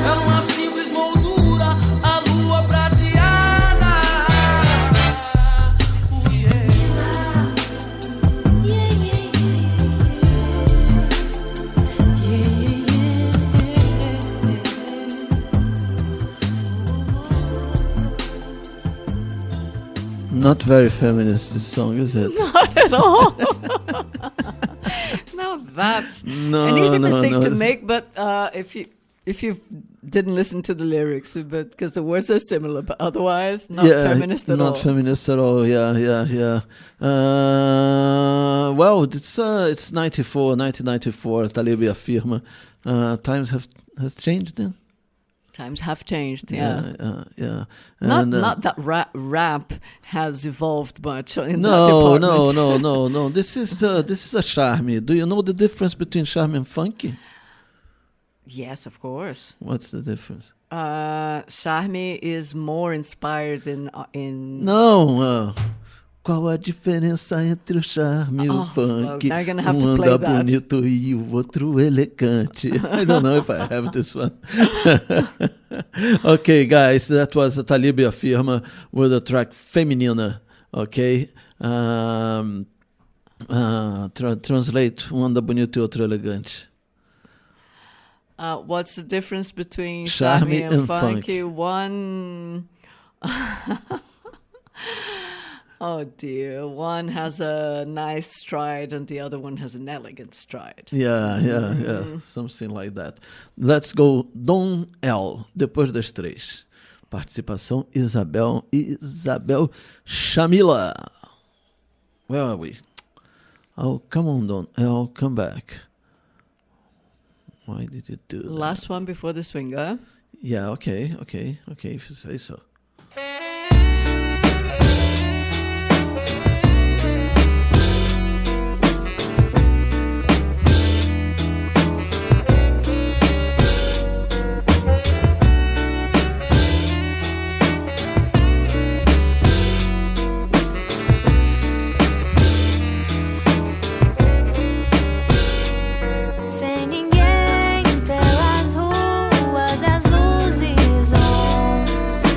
É uma simples moldura, a lua prateada. Not very feminist, this song, is it? Not at all. Now that's an easy mistake to make, but if you didn't listen to the lyrics, but because the words are similar, but otherwise not feminist at all. Not feminist at all. Yeah. Well, it's 1994. Talib afirma. Times has changed then. Times have changed. Yeah. And, Not that rap has evolved much in that department. No. This is a charme. Do you know the difference between charme and funky? Yes, of course. What's the difference? Charme is more inspired in Não. Qual a diferença entre o charme e o funk? Now you're gonna have to Um play anda that. bonito e o outro elegante. I don't know if I have this one. Okay, guys, that was a Talib Afirma with the track Feminina. Okay? Translate, um anda bonito e outro elegante. What's the difference between Charme charme and and funky? funk. One, oh dear, one has a nice stride and the other one has an elegant stride. Yeah, something like that. Let's go Dom L, depois das 3. participação Isabel Shamila. Where are we? Oh, come on, Don. I'll come back. Why did you do that? Last one before the swinger. Yeah, okay, if you say so. Sem ninguém pelas ruas, as luzes on,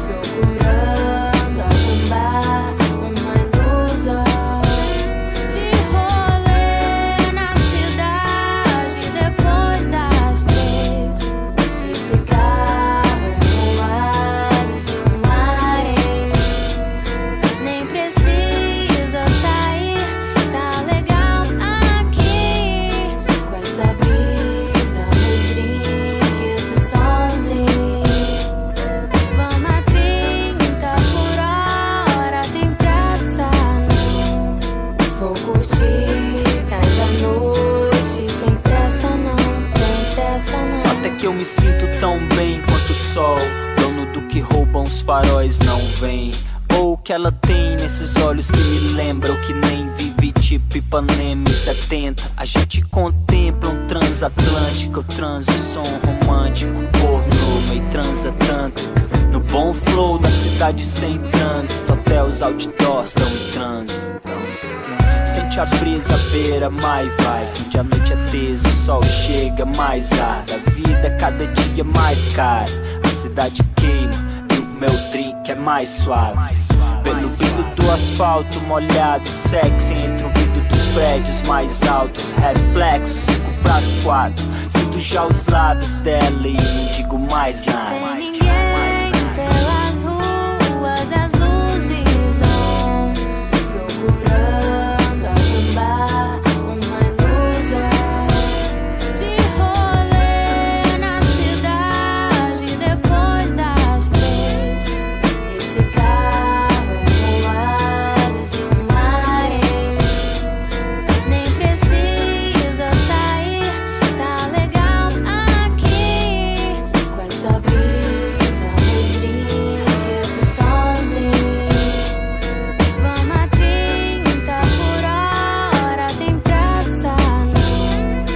procurando arrumar uma ilusão de rolê na cidade depois das 3. Esse carro é um oásis e um maré. Nem precisa sair, tá legal aqui com essa brisa, meus drinks, esse somzinho. Vamos a 30 por hora, tem pressa não. Vou curtir ainda à noite, tem pressa não, tem pressa não. Fato é que eu me sinto tão bem quanto o sol, dono do que roubam os faróis não vem. Ou o que ela tem nesses olhos que me lembram que nem vive tipo Ipanema em 70. A gente contempla um transatlântico, eu transo som romântico, pornô, meio transatlântica. No bom flow da cidade sem trânsito, até os outdoors estão em trânsito. Sente a brisa à beira, mais vai. Onde a noite é tesa, o sol chega, mais arda. A vida é cada dia mais cara. A cidade queima e o meu drink é mais suave. Pelo brilho do asfalto molhado, sexy entre o vidro dos prédios mais altos. Reflexo, 5/4. Sinto já os lábios dela e não digo mais nada. Sem ninguém pelas ruas, as luzes on, procurando arrumar uma ilusão de rolê na cidade depois das 3. Esse carro é um oásis e um maré. Nem precisa sair, tá legal aqui com essa brisa, meus drinks, esse somzinho. Vamos a 30 por hora, tem pressa não.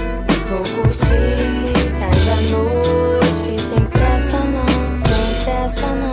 Vou curtir ainda à noite, tem pressa não, tem pressa não.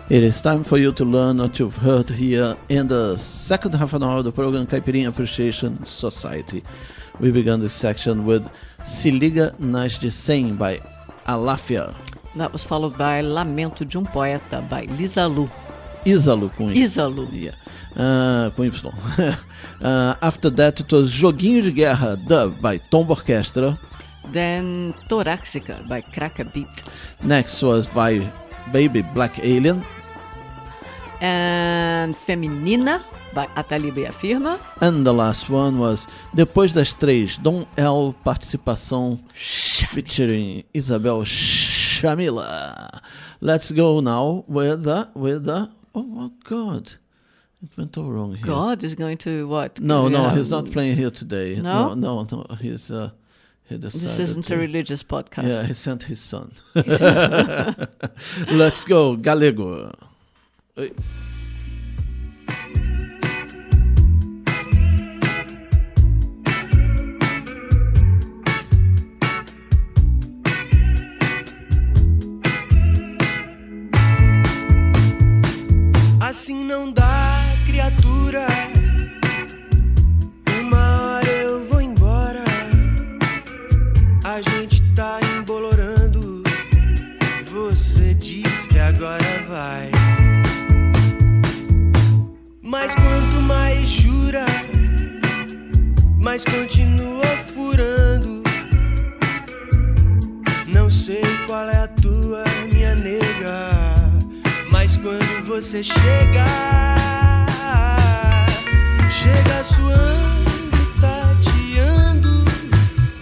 It is time for you to learn what you've heard here in the second half an hour of the program Caipirinha Appreciation Society. We began this section with Se Liga nas de 100 by Alafia. That was followed by Lamento de um Poeta by Lisalu. Isalu com Y. Isalu. Yeah. Com Y. After that it was Joguinho de Guerra Dub by Tomba Orquestra. Then Torácica by Crack a Beat. Next was by Baby Black Alien. And Feminina by Ataliba e Afirma. And the last one was Depois das 3, Dom L, participação featuring Isabel Shamila. Let's go now with the oh my God, it went all wrong here. God is going to what? No, he's not playing here today. No. He's he decided this isn't a religious podcast. Yeah, he sent his son. Let's go, Galego. Assim não dá, criatura. Uma hora eu vou embora. A gente tá embolorando. Você diz que agora vai. você chega suando, tateando,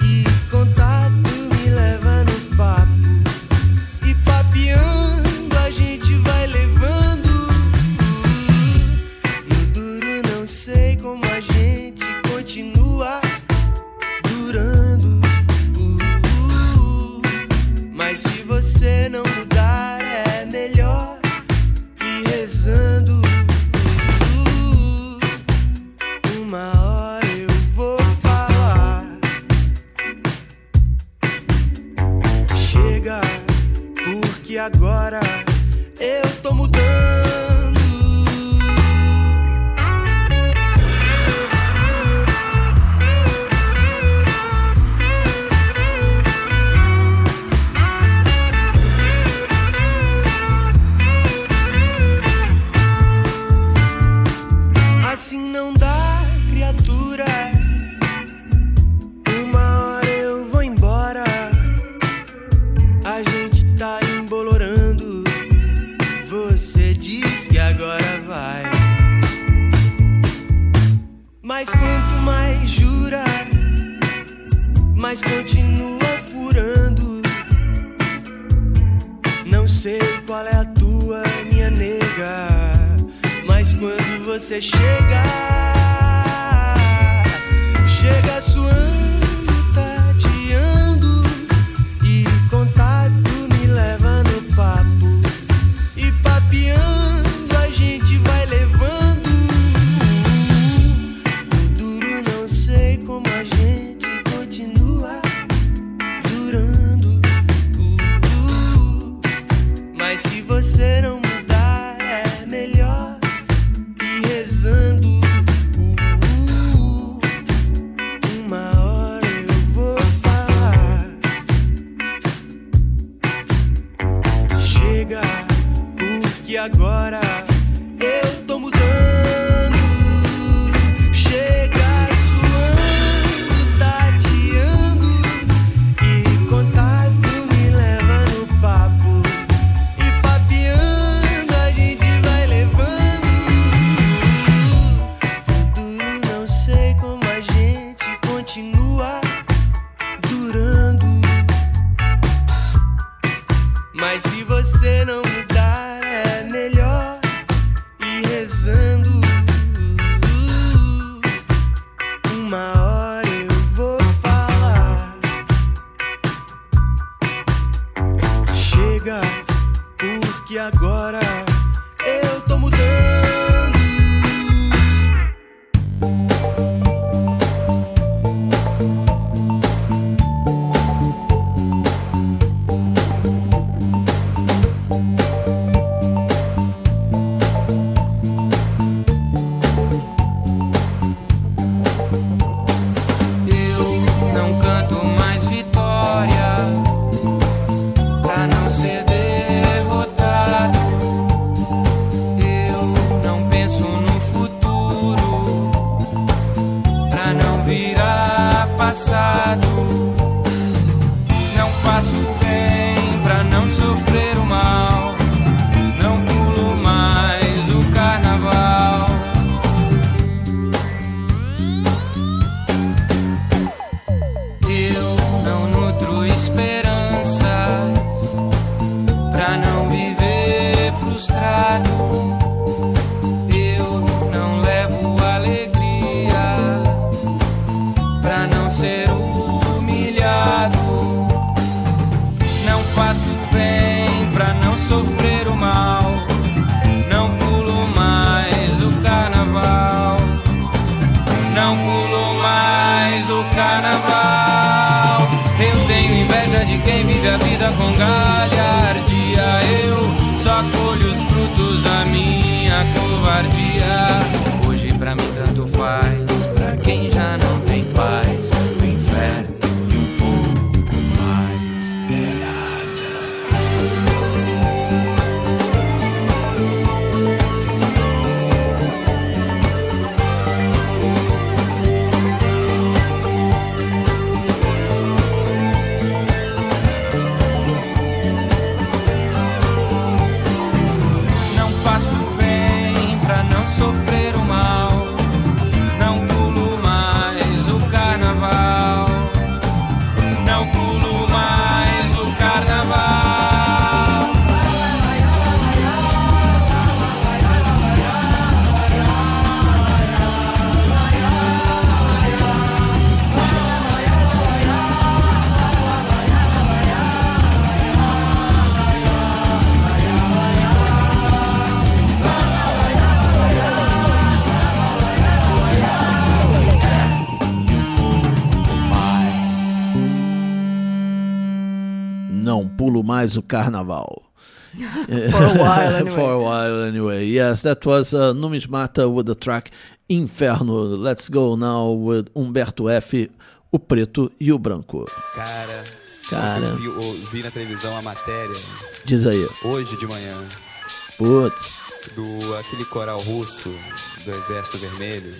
e contato me leva no papo, e papeando a gente vai levando. No duro não sei como a gente continua durando. Mas se você não mudar é melhor ir rezando. Uma hora eu vou falar. Chega, porque agora eu tô mudando. Assim não dá, criatura. Uma hora eu vou embora. A gente tá embolorando. Você diz que agora vai. Mas quanto mais jura, mais continua furando. Não sei qual é a tua, minha nega, mas quando você chega suando, tateando, e contato me leva no papo, e papeando a gente vai levando. No duro não sei como a gente continua durando. Mas se você não mudar é melhor ir rezando. Uma hora eu vou falar. Chega, porque agora eu tô mudando. Chega suando, tateando, e contato me leva no papo, e papeando a gente vai levando. Duro não sei como a gente continua durando. Mas se você não mudar é melhor ir rezando. Uma hora eu vou falar. Chega, porque agora eu tô mudando. Eu não canto mais vitória pra não ser derrotado. Eu não penso no futuro pra não virar passado. Não faço bem pra não sofrer o mal. Não pulo mais o carnaval. Eu não nutro esperanças pra não viver frustrado. Eu não levo alegria pra não ser humilhado. Não faço bem pra não sofrer o mal. Não pulo mais o carnaval. Não pulo mais o carnaval. Eu tenho inveja de quem vive a vida com galhardia. Eu só colho os frutos da minha covardia. Hoje pra mim tanto faz, pra quem já não tem paz. O inferno e um pouco mais é nada. Não faço pulo mais o carnaval. For a while, anyway. For a while, anyway. Yes, that was Numismata with the track Inferno. Let's go now with Humberto F., O Preto e o Branco. Cara, eu vi na televisão a matéria. Diz aí. Hoje de manhã. Putz. Aquele coral russo do Exército Vermelho.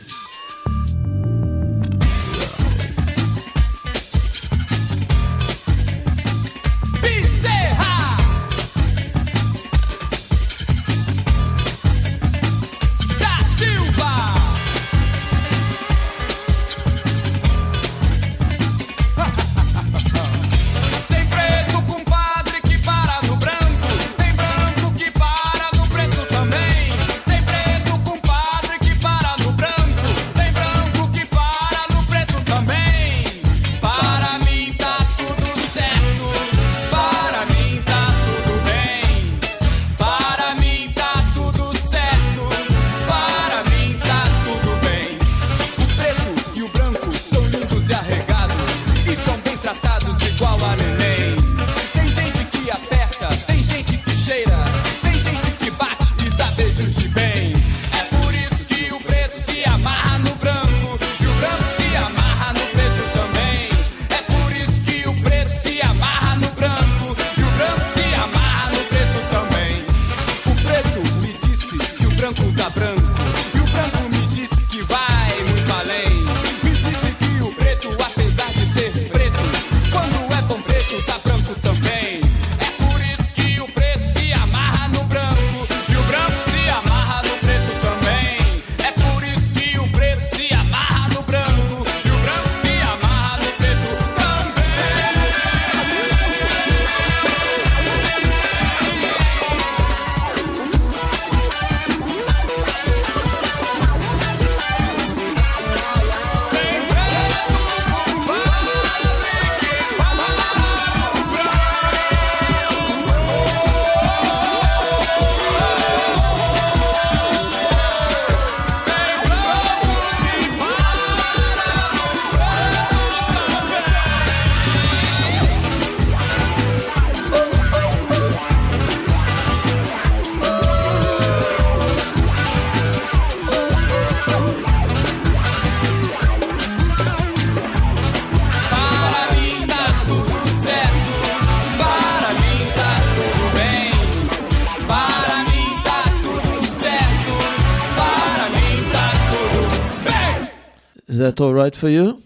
Is that all right for you?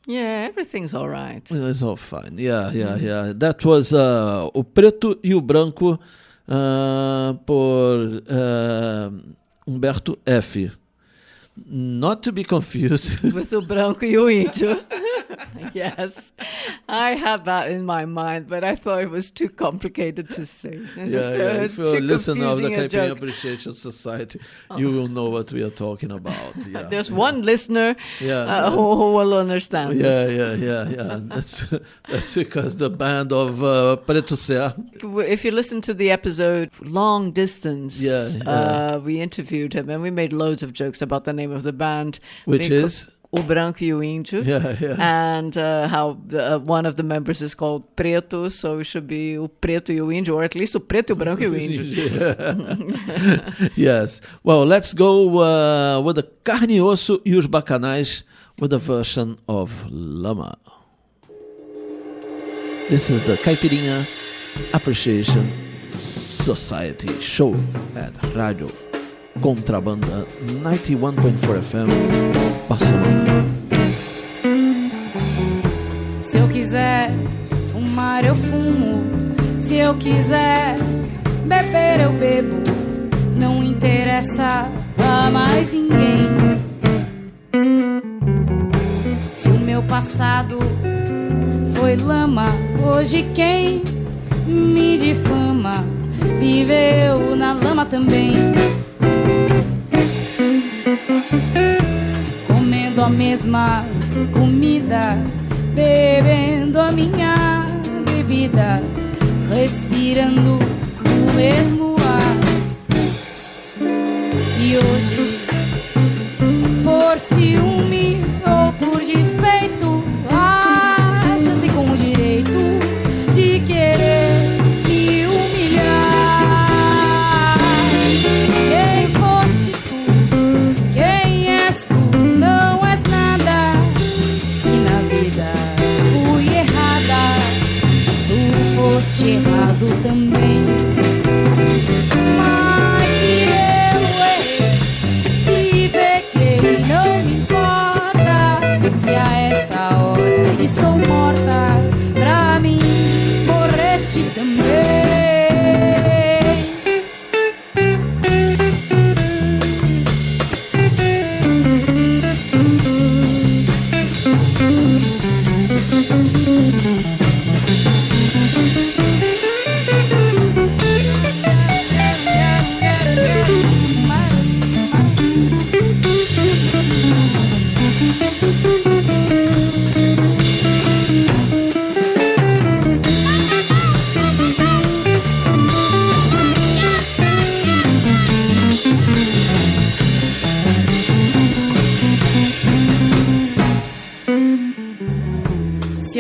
Yeah, everything's all right. It's all fine. Yeah. That was O Preto e o Branco por Humberto F. Not to be confused with O Branco e o Índio. Yes, I had that in my mind, but I thought it was too complicated to say. If you're a listener of the Caipirinha Appreciation Society, you will know what we are talking about. Yeah. There's one listener who will understand this. Yeah. That's because the band of Preto Serra. If you listen to the episode Long Distance, we interviewed him and we made loads of jokes about the name of the band. Which is? O Branco e o Índio. And how one of the members is called Preto, so it should be O Preto e o Índio, or at least O Preto e o Branco e o Índio. Yes. Well, let's go with the Carne e Osso e os Bacanais with a version of Lama. This is the Caipirinha Appreciation Society show at Radio Contrabanda 91.4 FM Barcelona. Se eu quiser fumar eu fumo, se eu quiser beber eu bebo, não interessa a mais ninguém. Se o meu passado foi lama, hoje quem me difama viveu na lama também. Comendo a mesma comida, bebendo a minha bebida, respirando o mesmo ar. E hoje, por ciúme ou por despeito, acha-se com o direito de querer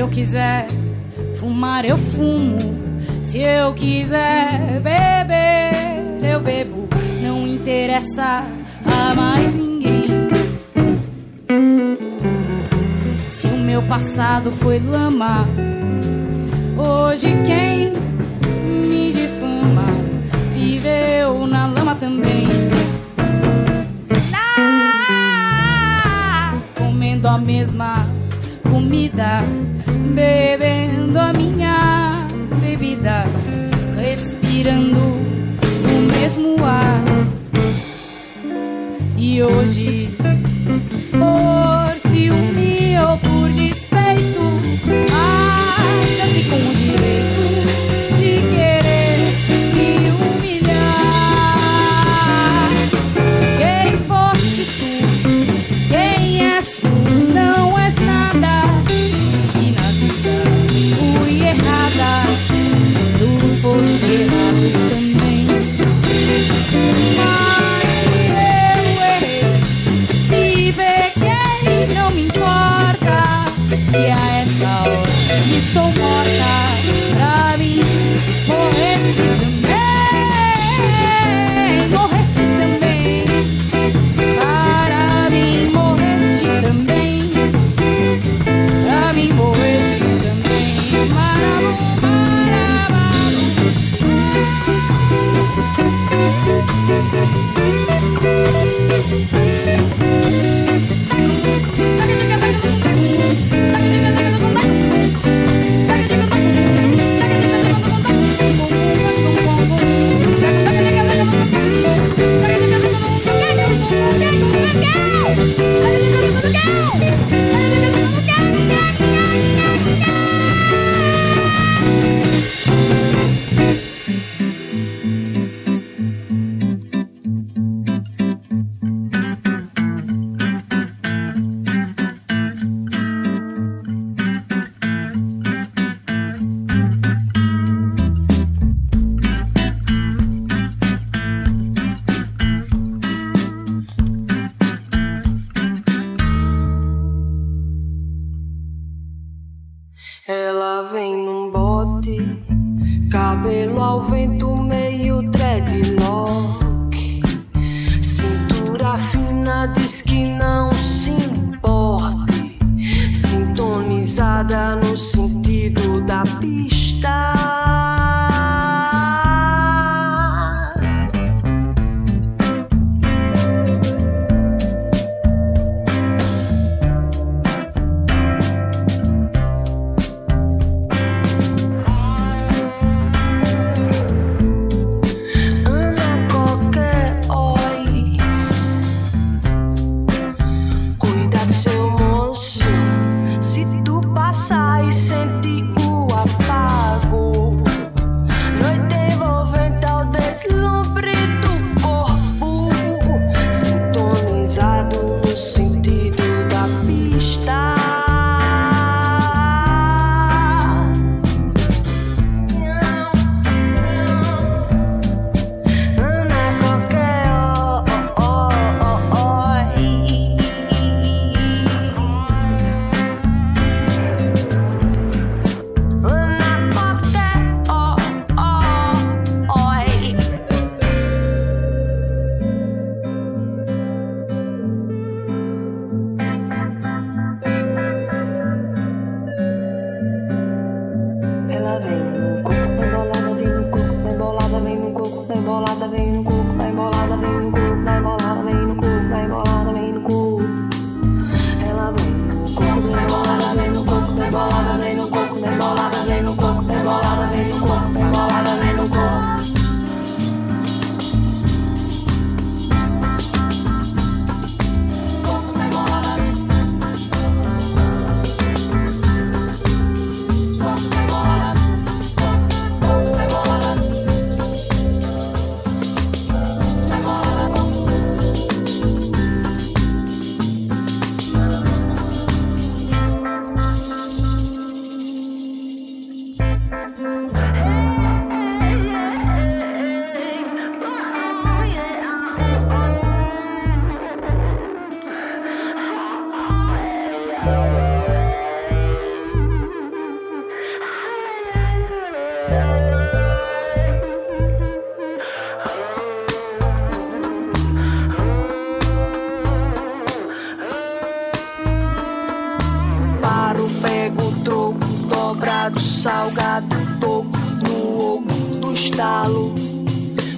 eu quiser fumar, eu fumo. Se eu quiser beber, eu bebo. Não interessa a mais ninguém. Se o meu passado foi lama, hoje quem me difama viveu na lama também. Comendo a mesma comida, bebendo a minha bebida, respirando o mesmo ar. E hoje, por ciúme ou por despeito, acha-se com o direito de querer me humilhar. Quem foste tu? Quem és tu? Não és nada. Se na vida fui errada, tu foste errado também. Mas se eu errei, se peguei, não me importa. Se a esta hora estou morta, pra mim morreste também. Morreste também. Para mim morreste também. Pra mim morreste também. Marabu, Ela vem num bote, cabelo ao vento, meio dreadlock, cintura fina, diz que não se importe, sintonizada no sentido da pista. Cuida do seu moço, se tu passar e molhado, toco no oco do estalo.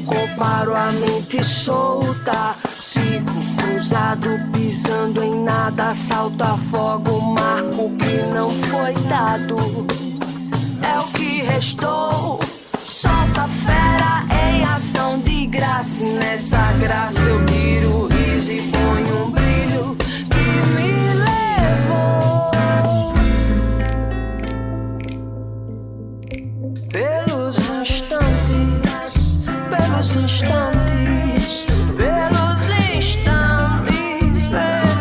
Comparo a mente solta, sigo cruzado, pisando em nada. Salto, afogo, marco que não foi dado. É o que restou. Solta a fera em ação de graça. E nessa graça eu tiro o riso e ponho um brilho que me levou pelos instantes, pelos instantes, pelos instantes, pelos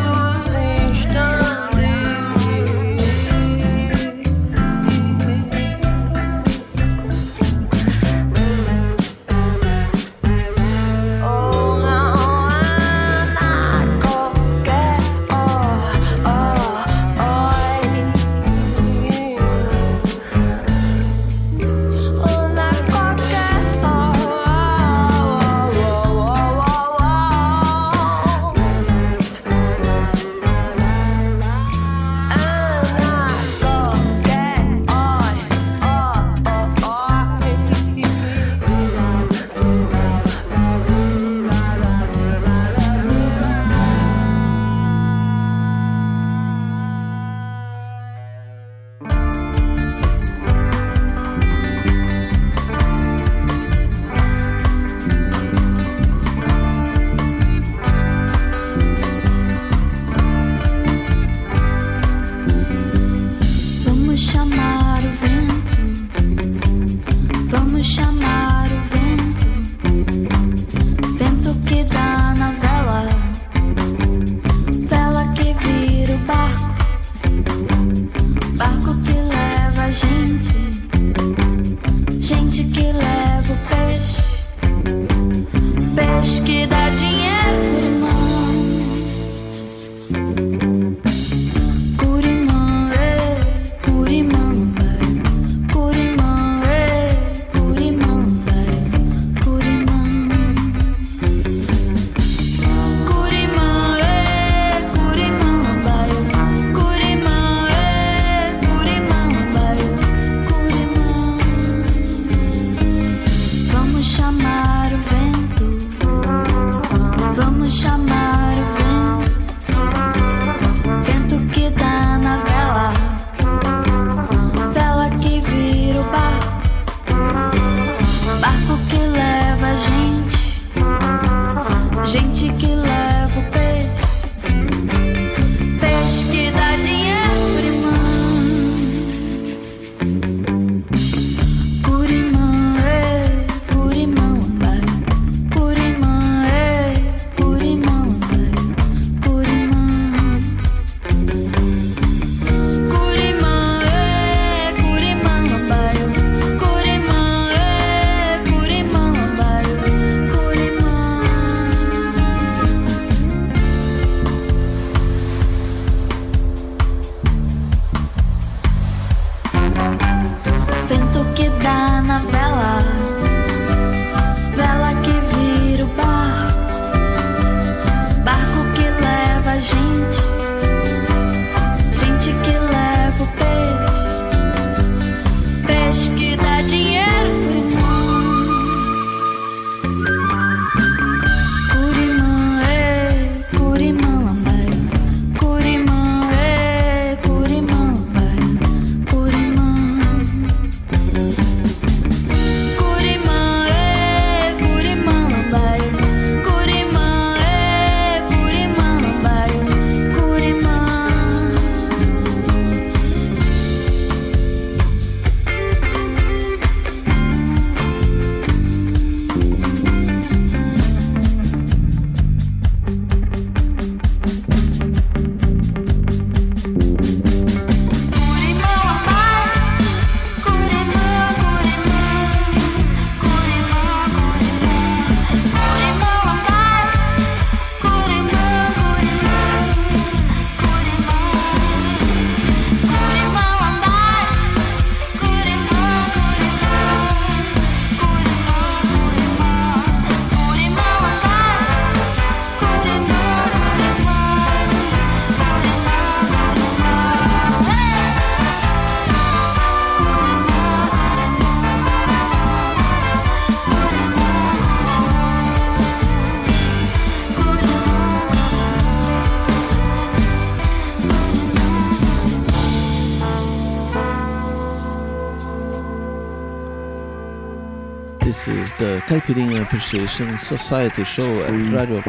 This is the Caipirinha Appreciation Society show at Radio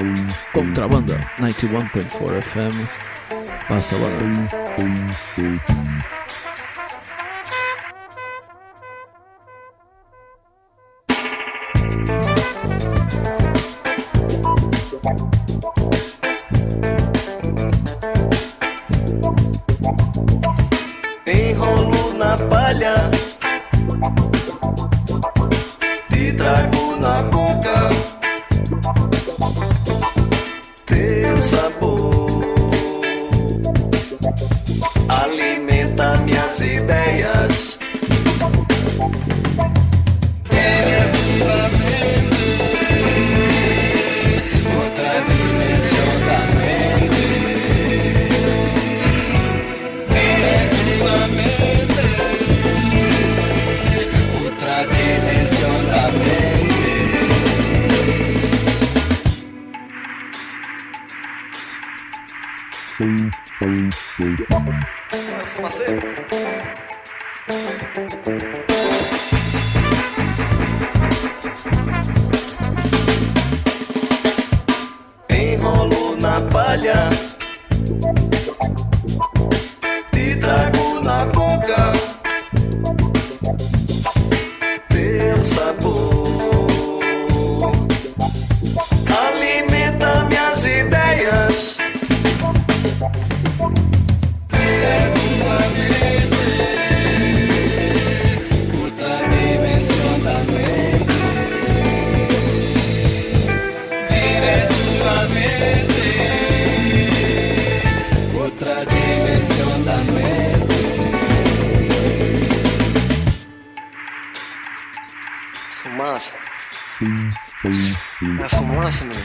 Contrabanda 91.4 FM, Barcelona. Enrolo na palha, te trago na boca teu sabor, alimenta minhas ideias. Outra dimensão da mente, outra dimensão da mente. Fumaceiro. Enrolo na palha, te trago na boca teu sabor, alimenta minhas ideias. Outra dimensão da mente, diretamente. Outra dimensão da mente. Fumaça. É fumaça, meu.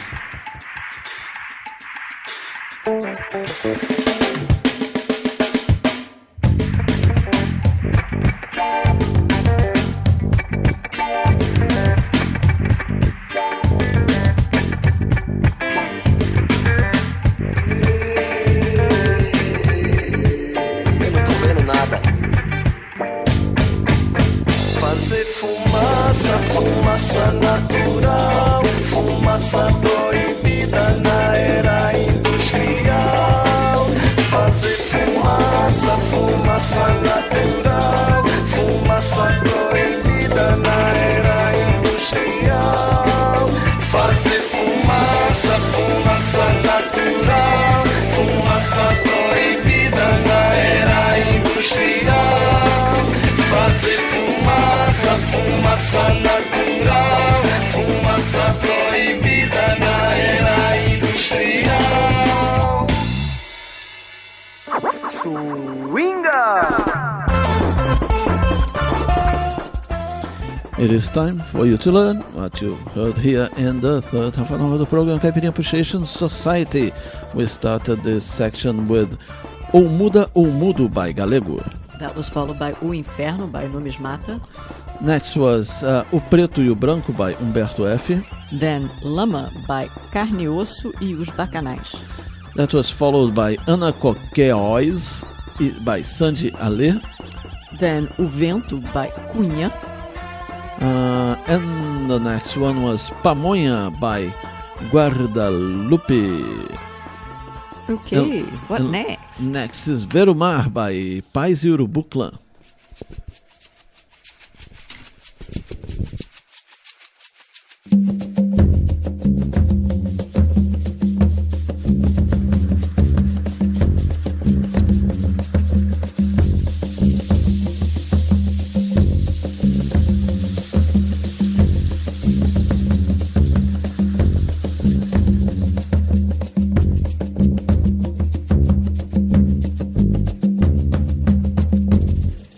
Fazer fumaça, fumaça natural, fumaça proibida na era industrial. Fazer fumaça, fumaça natural, fumaça proibida na era industrial. Fazer fumaça, fumaça natural, fumaça proibida na era industrial. Fazer fumaça, fumaça natural, fumaça proibida na era industrial. Swinga! It is time for you to learn what you heard here in the third half of the program, Caipirinha Appreciation Society. We started this section with Ou Muda ou Mudo by Galego. That was followed by O Inferno by Numismata. Next was O Preto e o Branco by Humberto F. Then Lama by Carne e Osso e os Bacanais. That was followed by Ana Coqueóis by Sandy Ale. Then O Vento by Cunha. And the next one was Pamonha by Guadalupe. Okay, what next? Next is Verumar by Paz e Urubu Clã.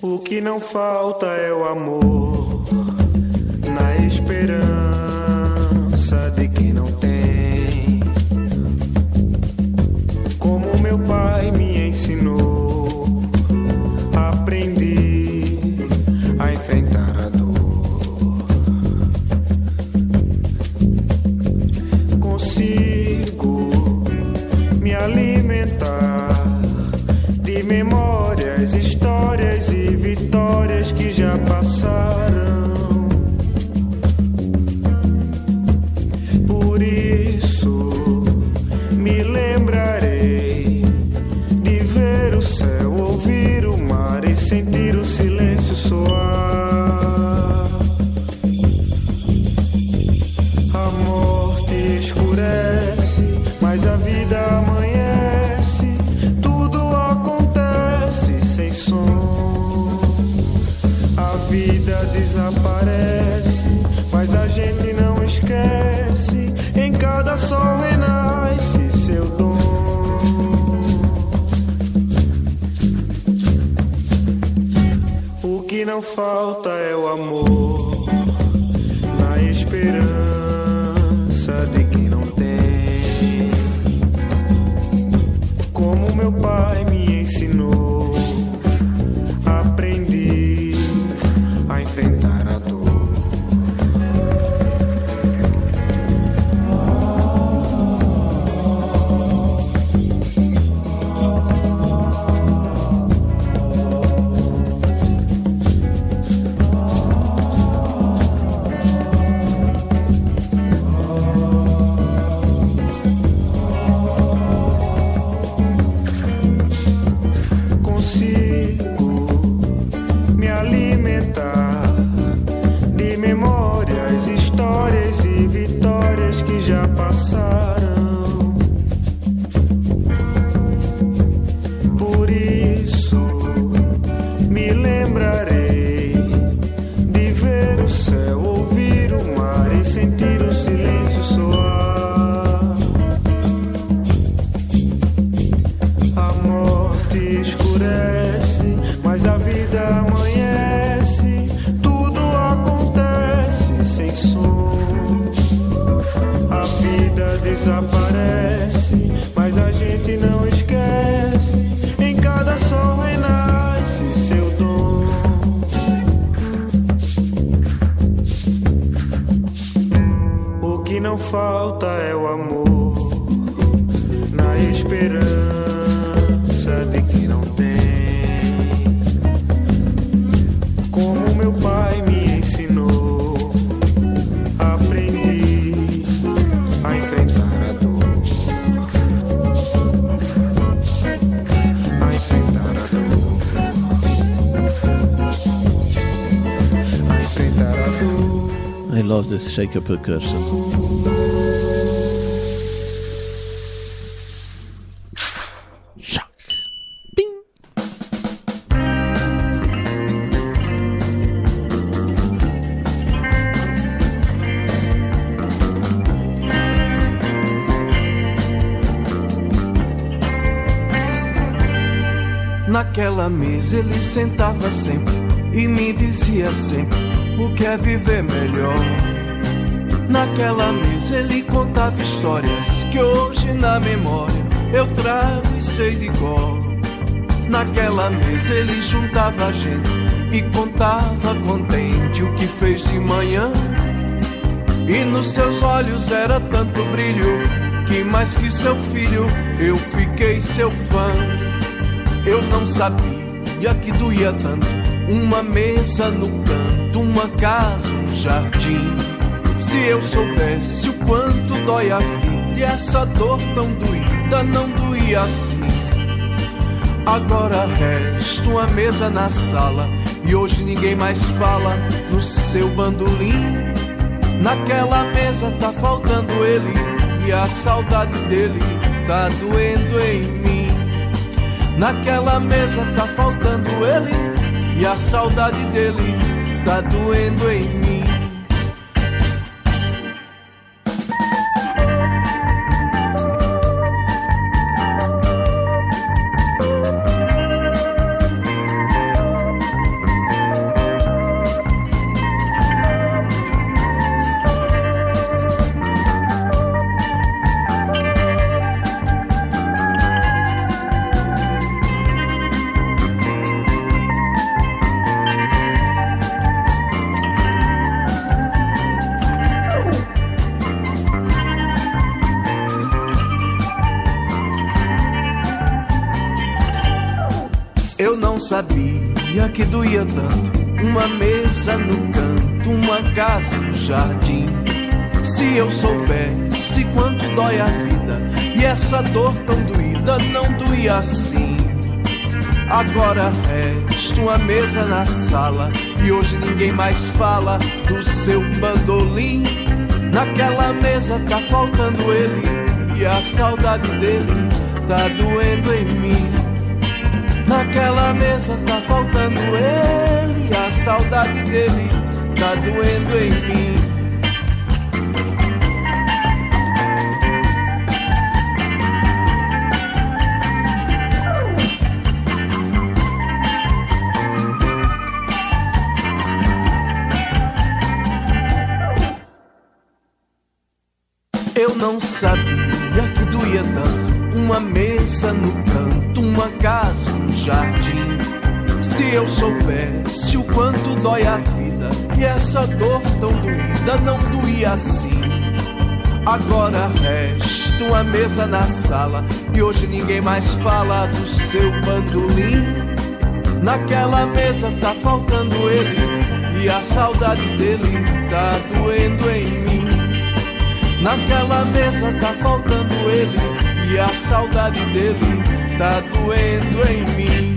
O que não falta é o amor, na esperança de quem não tem. Como meu pai me ensinou, aprendi a enfrentar a dor. Consigo me alimentar de memórias, histórias e vitórias que já passaram. falta é o amor, na esperança de quem não tem. Como meu pai me ensinou, aprendi a enfrentar a dor. Desaparece, mas a gente não esquece. Em cada sol renasce seu dom. O que não falta é o amor, na esperança de quem não tem. Como meu pai me ensinou, aprendi a enfrentar. I love this shaker percussion. Shock. Bing. Naquela mesa ele sentava sempre e me dizia sempre: o que é viver melhor? Naquela mesa ele contava histórias que hoje na memória eu trago e sei de cor. Naquela mesa ele juntava a gente e contava contente o que fez de manhã. E nos seus olhos era tanto brilho que mais que seu filho eu fiquei seu fã. Eu não sabia que doía tanto uma mesa no canto, uma casa, um jardim. Se eu soubesse o quanto dói a vida e essa dor tão doída não doía assim. Agora resta uma mesa na sala e hoje ninguém mais fala no seu bandolim. Naquela mesa tá faltando ele e a saudade dele tá doendo em mim. Naquela mesa tá faltando ele e a saudade dele tá doendo em mim. Eu não sabia que doía tanto uma mesa no canto, uma casa, um jardim. Se eu soubesse quanto dói a vida e essa dor tão doída não doía assim. Agora resta uma mesa na sala e hoje ninguém mais fala do seu bandolim. Naquela mesa tá faltando ele e a saudade dele tá doendo em mim. Naquela mesa tá faltando ele e a saudade dele tá doendo em mim. não sabia que doía tanto. Uma mesa no canto, uma casa, um jardim. Se eu soubesse o quanto dói a vida, e essa dor tão doída não doía assim. Agora resta uma mesa na sala, e hoje ninguém mais fala do seu bandolim. Naquela mesa tá faltando ele, e a saudade dele tá doendo em mim. Naquela mesa tá faltando ele, e a saudade dele tá doendo em mim.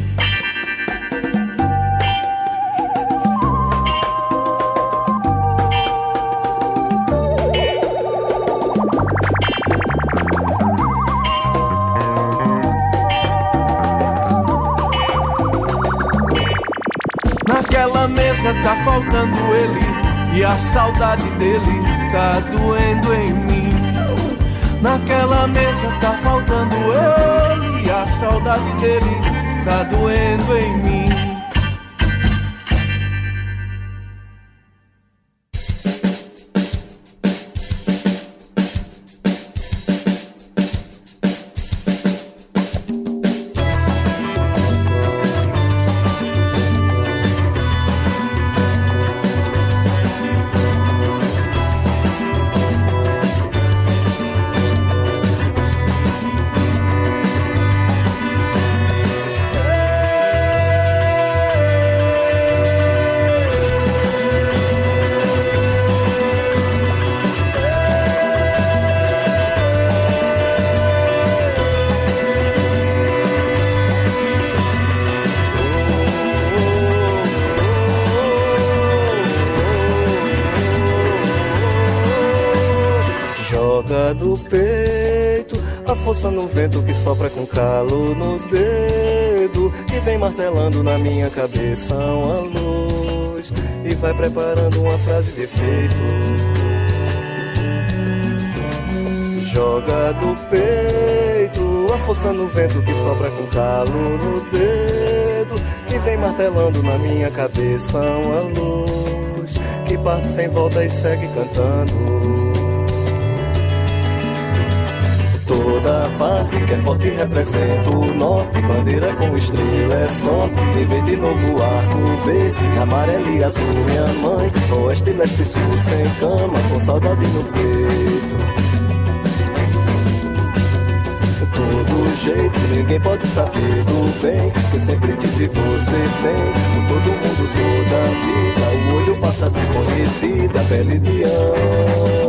Naquela mesa tá faltando ele, e a saudade dele tá doendo em mim. Naquela mesa tá faltando ele, e a saudade dele tá doendo em mim. Do peito, a força no vento que sopra com calo no dedo, e vem martelando na minha cabeça uma luz, e vai preparando uma frase de efeito. Joga do peito, a força no vento que sopra com calo no dedo, e vem martelando na minha cabeça uma luz, que parte sem volta e segue cantando. Toda parte que é forte representa o norte, bandeira com estrela é sorte, em vez de novo arco verde, amarelo e azul minha mãe, oeste, leste, sul, sem cama, com saudade no peito. Todo jeito, ninguém pode saber do bem, que sempre tive você tem, por todo mundo, toda a vida, o olho passa desconhecido, a pele de anjo.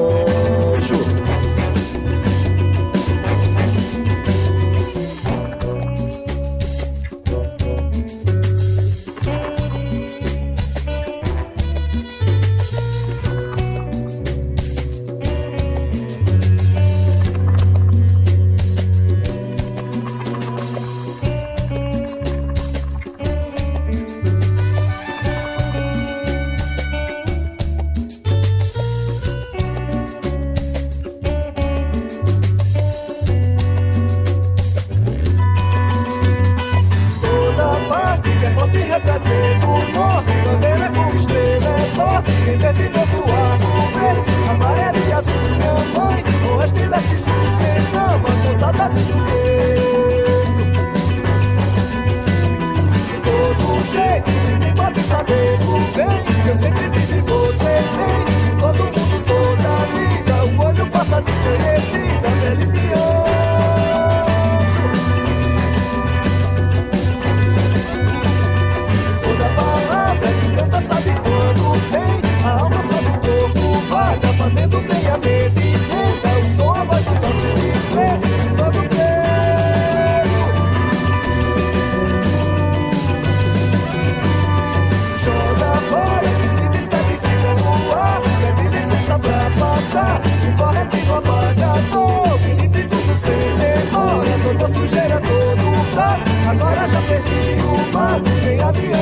Agora já perdi o mar, vem avião.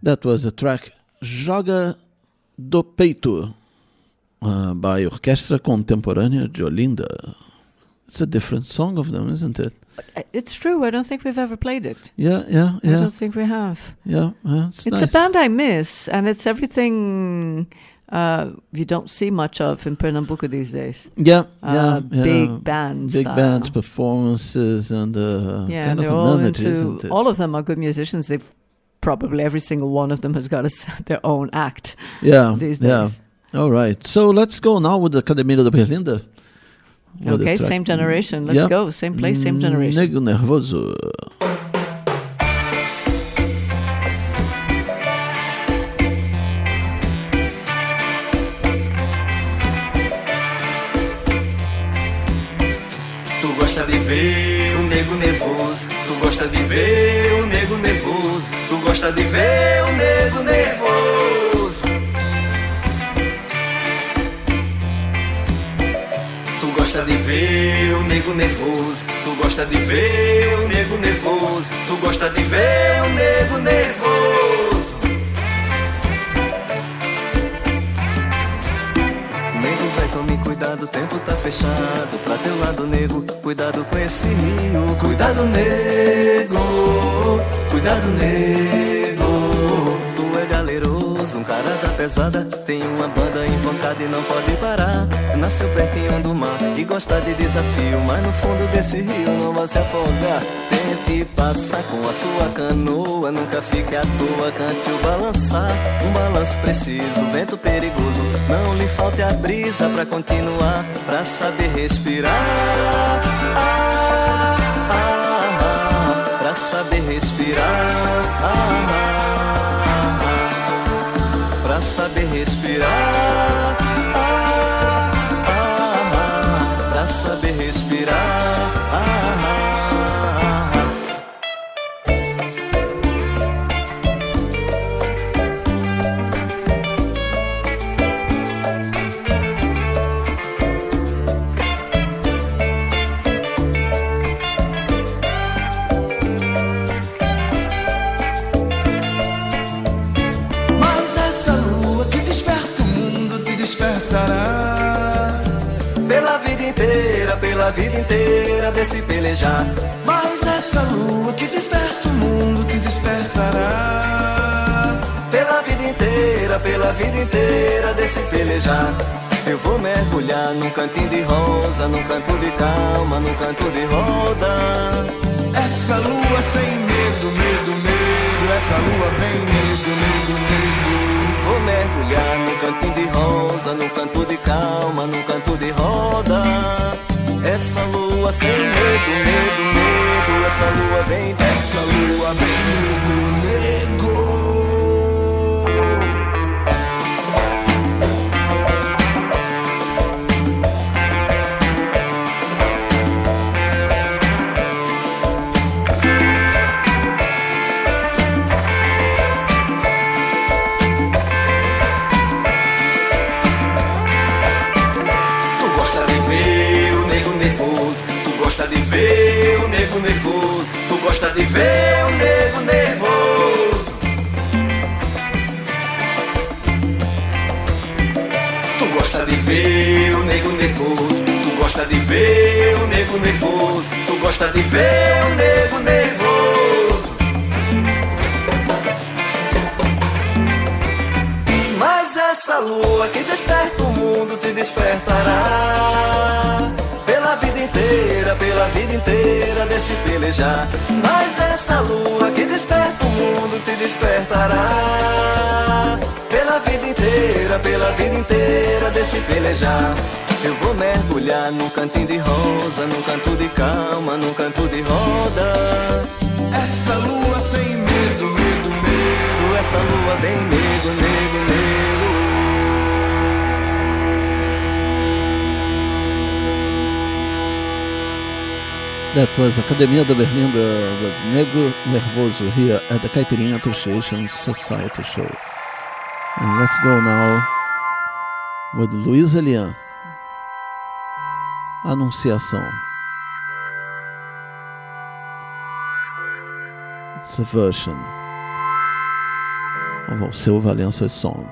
That was the track Joga do Peito by Orquestra Contemporânea de Olinda. It's a different song of them, isn't it? It's true. I don't think we've ever played it. Yeah. I don't think we have. Yeah, it's nice. A band I miss, and it's everything you don't see much of in Pernambuco these days. Yeah. Big bands. Big bands, performances, and kind they're of all amenities, isn't it? All of them are good musicians. They've probably every single one of them has got their own act. These days. All right. So let's go now with the Academia da Berlinda. Okay, same generation. Let's go. Same place, same generation. Nego Nervoso. Tu gosta de ver o nego nervoso. Tu gosta de ver o nego nervoso. Tu gosta de ver o nego nervoso. Tu gosta de ver o nego nervoso. Tu gosta de ver o nego nervoso. Tu gosta de ver o nego nervoso. Nego vai, tome cuidado, o tempo tá fechado. Pra teu lado, nego, cuidado com esse rio. Cuidado, nego, cuidado, nego. Tu é galeroso, um cara da pesada. Tem uma banda invocada e não pode parar. Nasceu pertinho do mar e gosta de desafio. Mas no fundo desse rio não vai se afogar. Tente passar com a sua canoa. Nunca fique à toa, cante o balançar. Um balanço preciso, vento perigoso. Não lhe falte a brisa pra continuar. Pra saber respirar, pra saber respirar, pra saber respirar, pra saber respirar. Pela vida inteira desse pelejar. Mas essa lua que desperta o mundo te despertará. Pela vida inteira desse pelejar. Eu vou mergulhar num cantinho de rosa, num canto de calma, num canto de roda. Essa lua sem medo, medo, medo. Essa lua vem medo, medo, medo. Vou mergulhar num cantinho de rosa, num canto de calma, num canto de roda. Essa lua sem medo, medo, medo. Essa lua vem, essa lua vem nego, nego. de ver o nego nervoso. Tu gosta de ver o nego nervoso. Tu gosta de ver o nego nervoso. Tu gosta de ver o nego nervoso. Tu gosta de ver o nego nervoso. Mas essa lua que desperta o mundo te despertará. Pela vida inteira desse pelejar. Mas essa lua que desperta o mundo te despertará. Pela vida inteira desse pelejar. Eu vou mergulhar num cantinho de rosa, num canto de calma, num canto de roda. Essa lua sem medo, medo, medo. Essa lua vem nego, nego, nego. That was Academia da Berlinda, the Nego Nervoso, here at the Caipirinha Appreciation Society show. And let's go now with Luiz Elian. Anunciação. It's a version. of Alceu Valença's song.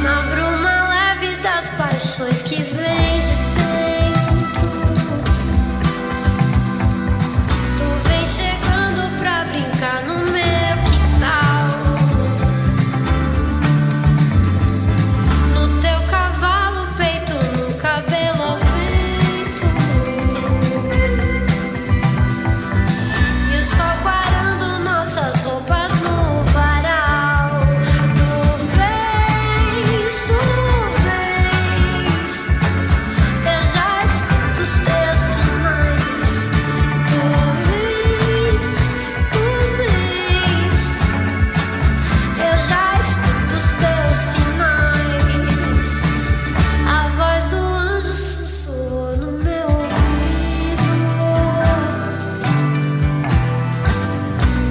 Na bruma leve das paixões que vem de dentro, tu vem chegando pra brincar no meu quintal. No teu cavalo, peito no cabelo ao vento, e o sol guarando nossas roupas no varal. Tu vens, eu já escuto os teus sinais. Tu vens, eu já escuto os teus sinais. A voz do anjo sussurrou no meu ouvido.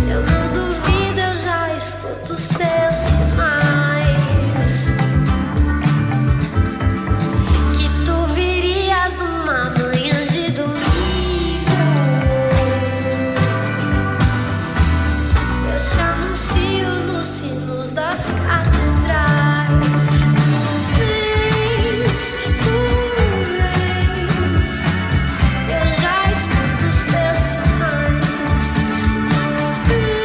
Eu não duvido, eu já escuto os teus sinais. Que tu virias numa manhã de domingo. Eu te anuncio nos sinos das catedrais. Tu vens, eu já escuto os teus sinais. Tu vens,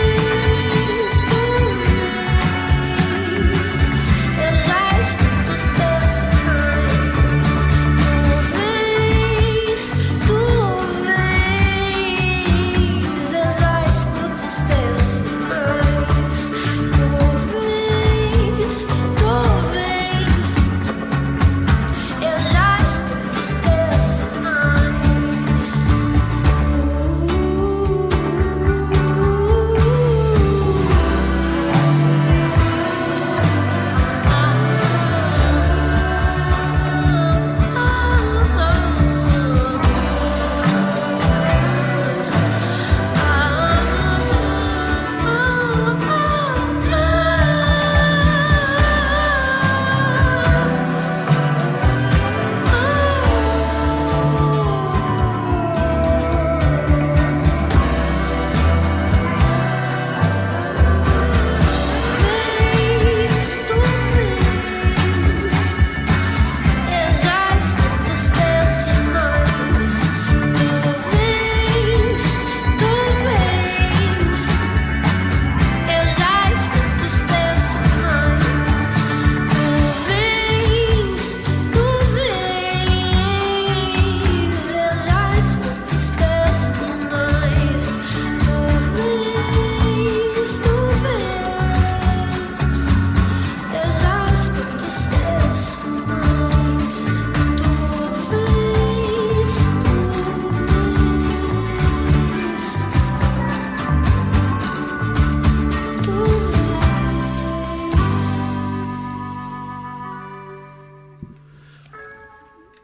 eu já escuto os teus sinais. Tu vens, eu já escuto os teus sinais. Tu vens, eu já escuto os teus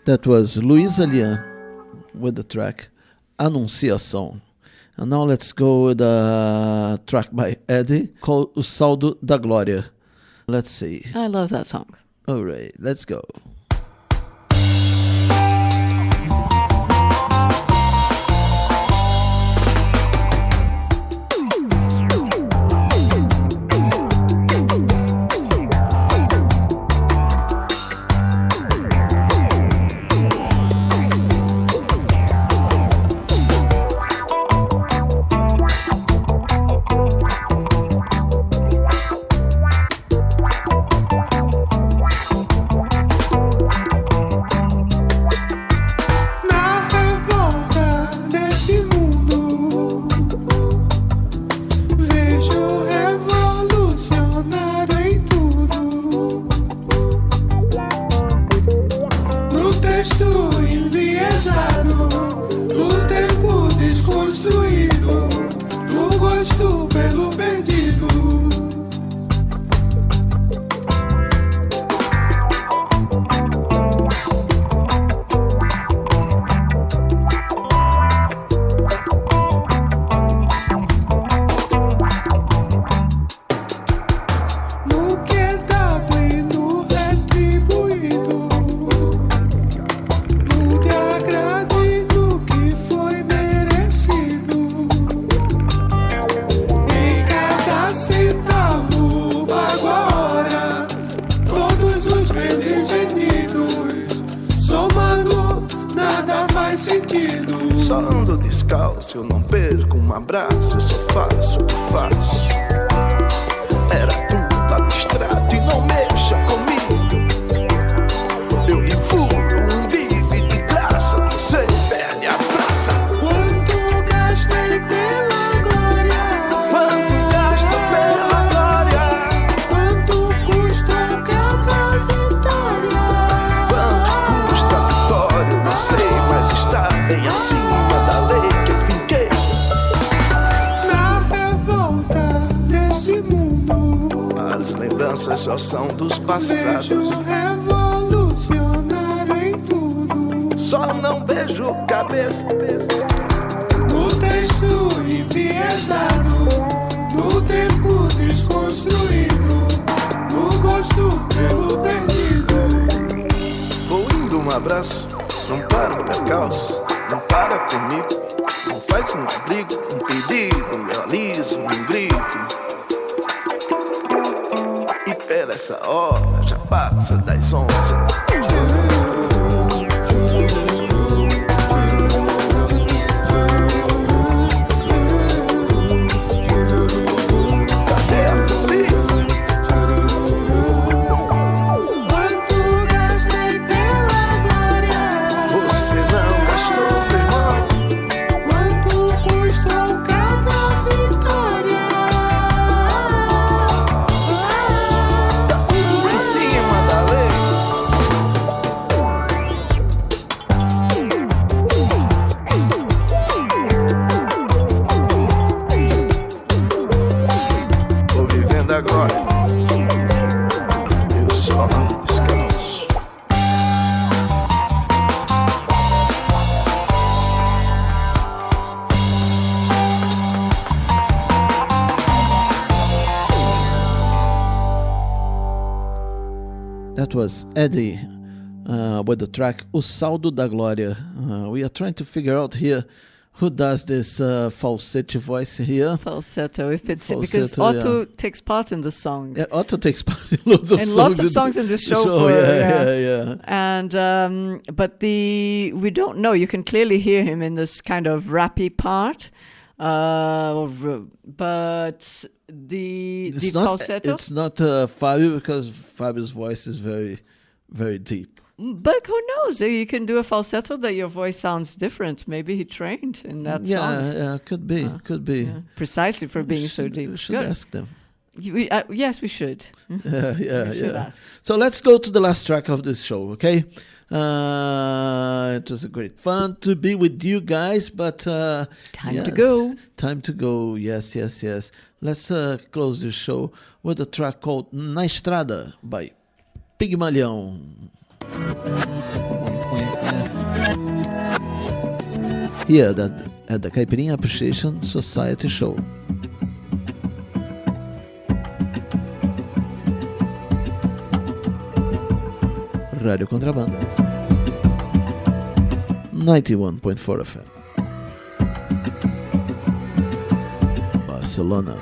That was Luísa Lian with the track Anunciação. And now let's go with a track by Eddie called O Saldo da Glória. Let's see. I love that song. All right, let's go. ando descalço, eu não perco um abraço, eu só faço o que faço. Era tudo abstrato e não mexa comigo. Eu lhe furo, vive de graça, você perde a praça. Quanto gastei pela glória? Quanto gasta pela glória? Quanto custa cada vitória? Quanto custa a vitória? Não sei, mas está bem acima da lei que eu finquei. Na revolta desse mundo, As lembranças só são dos passados. vejo revolucionário em tudo. Só não vejo cabeça. No texto enviesado, no tempo desconstruído, no gosto pelo perdido. Vou indo, um abraço, não para um percalço, não para comigo, não faz um abrigo, um pedido, um realizo, um grito. E pela essa hora já passa das 11. Quanto gastei pela glória? Você não gastou, meu irmão. Quanto custa cada vitória? Tudo em cima da lei. Tô vivendo agora. Eu só ando descalço. That was Eddie with the track O Saldo da Glória. We are trying to figure out here who does this falsete voice here. Falsetto, if it's because Falsetto, Otto yeah. takes part in the song. Yeah, Otto takes part in loads of And songs. lots of songs in this show. For, yeah. And but we don't know. You can clearly hear him in this kind of rappy part, but the falsetto. It's not Fabio, because Fabio's voice is very, very deep. But who knows? You can do a falsetto that your voice sounds different. Maybe he trained in that song. Yeah, could be. Yeah, precisely for being so deep. We should Good. ask them. Yes, we should. Yeah. We should ask. So let's go to the last track of this show, okay? It was a great fun to be with you guys, but Time to go. Time to go. Yes. Let's close this show with a track called Na Estrada by Pigmalhão. Here at the Caipirinha Appreciation Society show. Rádio Contrabanda 91.4 FM Barcelona.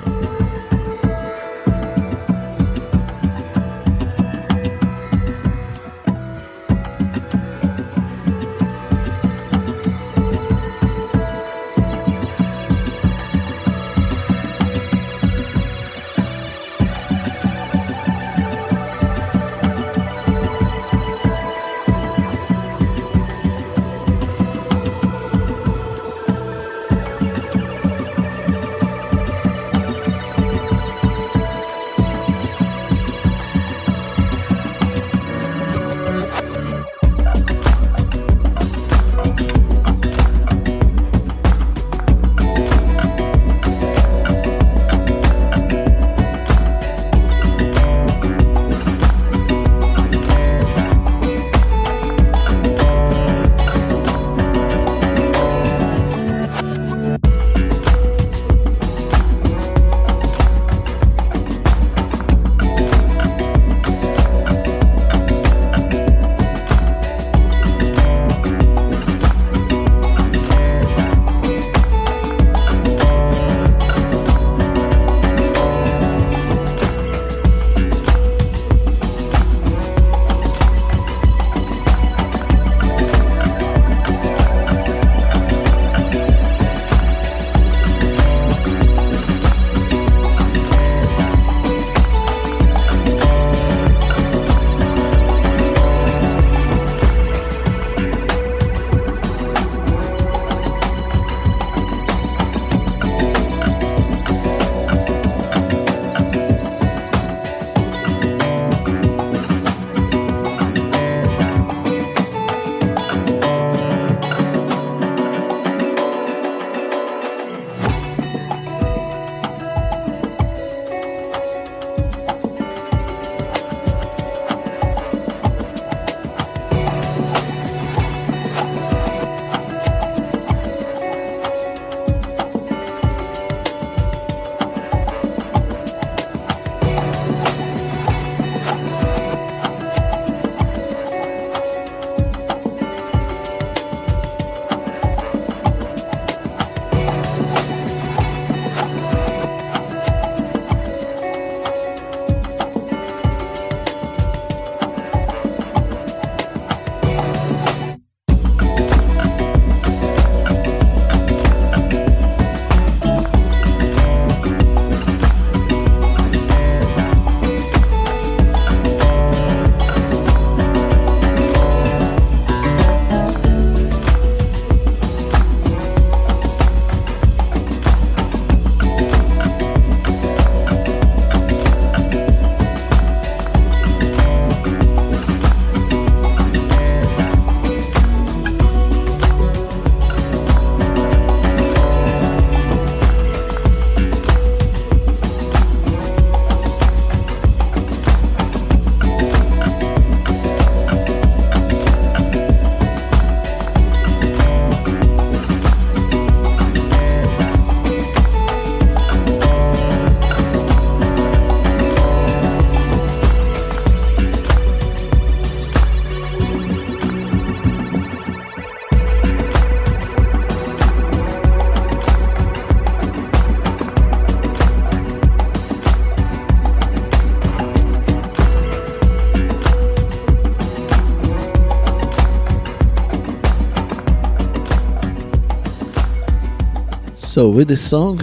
So with this song,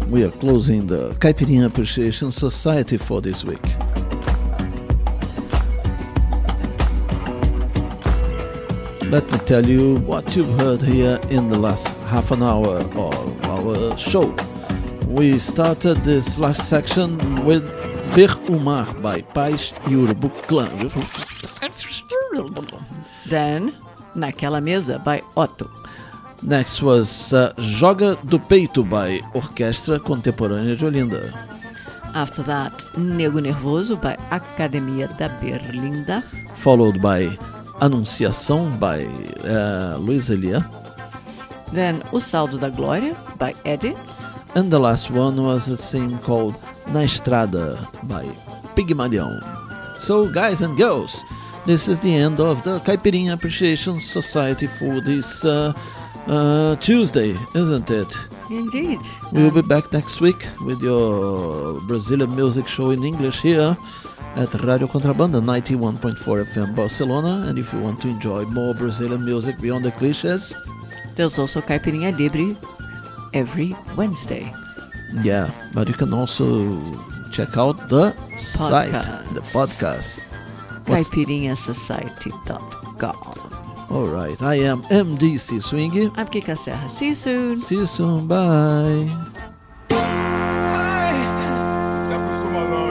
we are closing the Caipirinha Appreciation Society for this week. Let me tell you what you've heard here in the last half an hour of our show. We started this last section with Ver o Mar by Paz e Urubu Clan. Then, Naquela Mesa by Otto. Next was Joga do Peito by Orquestra Contemporânea de Olinda. After that, Nego Nervoso by Academia da Berlinda. Followed by Anunciação by Luiz Elia. Then O Saldo da Glória by Eddie. And the last one was a theme called Na Estrada by Pigmalion. So guys and girls, this is the end of the Caipirinha Appreciation Society for this Tuesday, isn't it? Indeed. We'll be back next week with your Brazilian music show in English here at Radio Contrabanda 91.4 FM Barcelona. And if you want to enjoy more Brazilian music beyond the clichés, there's also Caipirinha Libre every Wednesday. Yeah, but you can also check out the site, the podcast. CaipirinhaSociety.com. Alright, I am MDC Swing. I'm Kika Serra. See you soon. See you soon. Bye. Sempre sou malandro.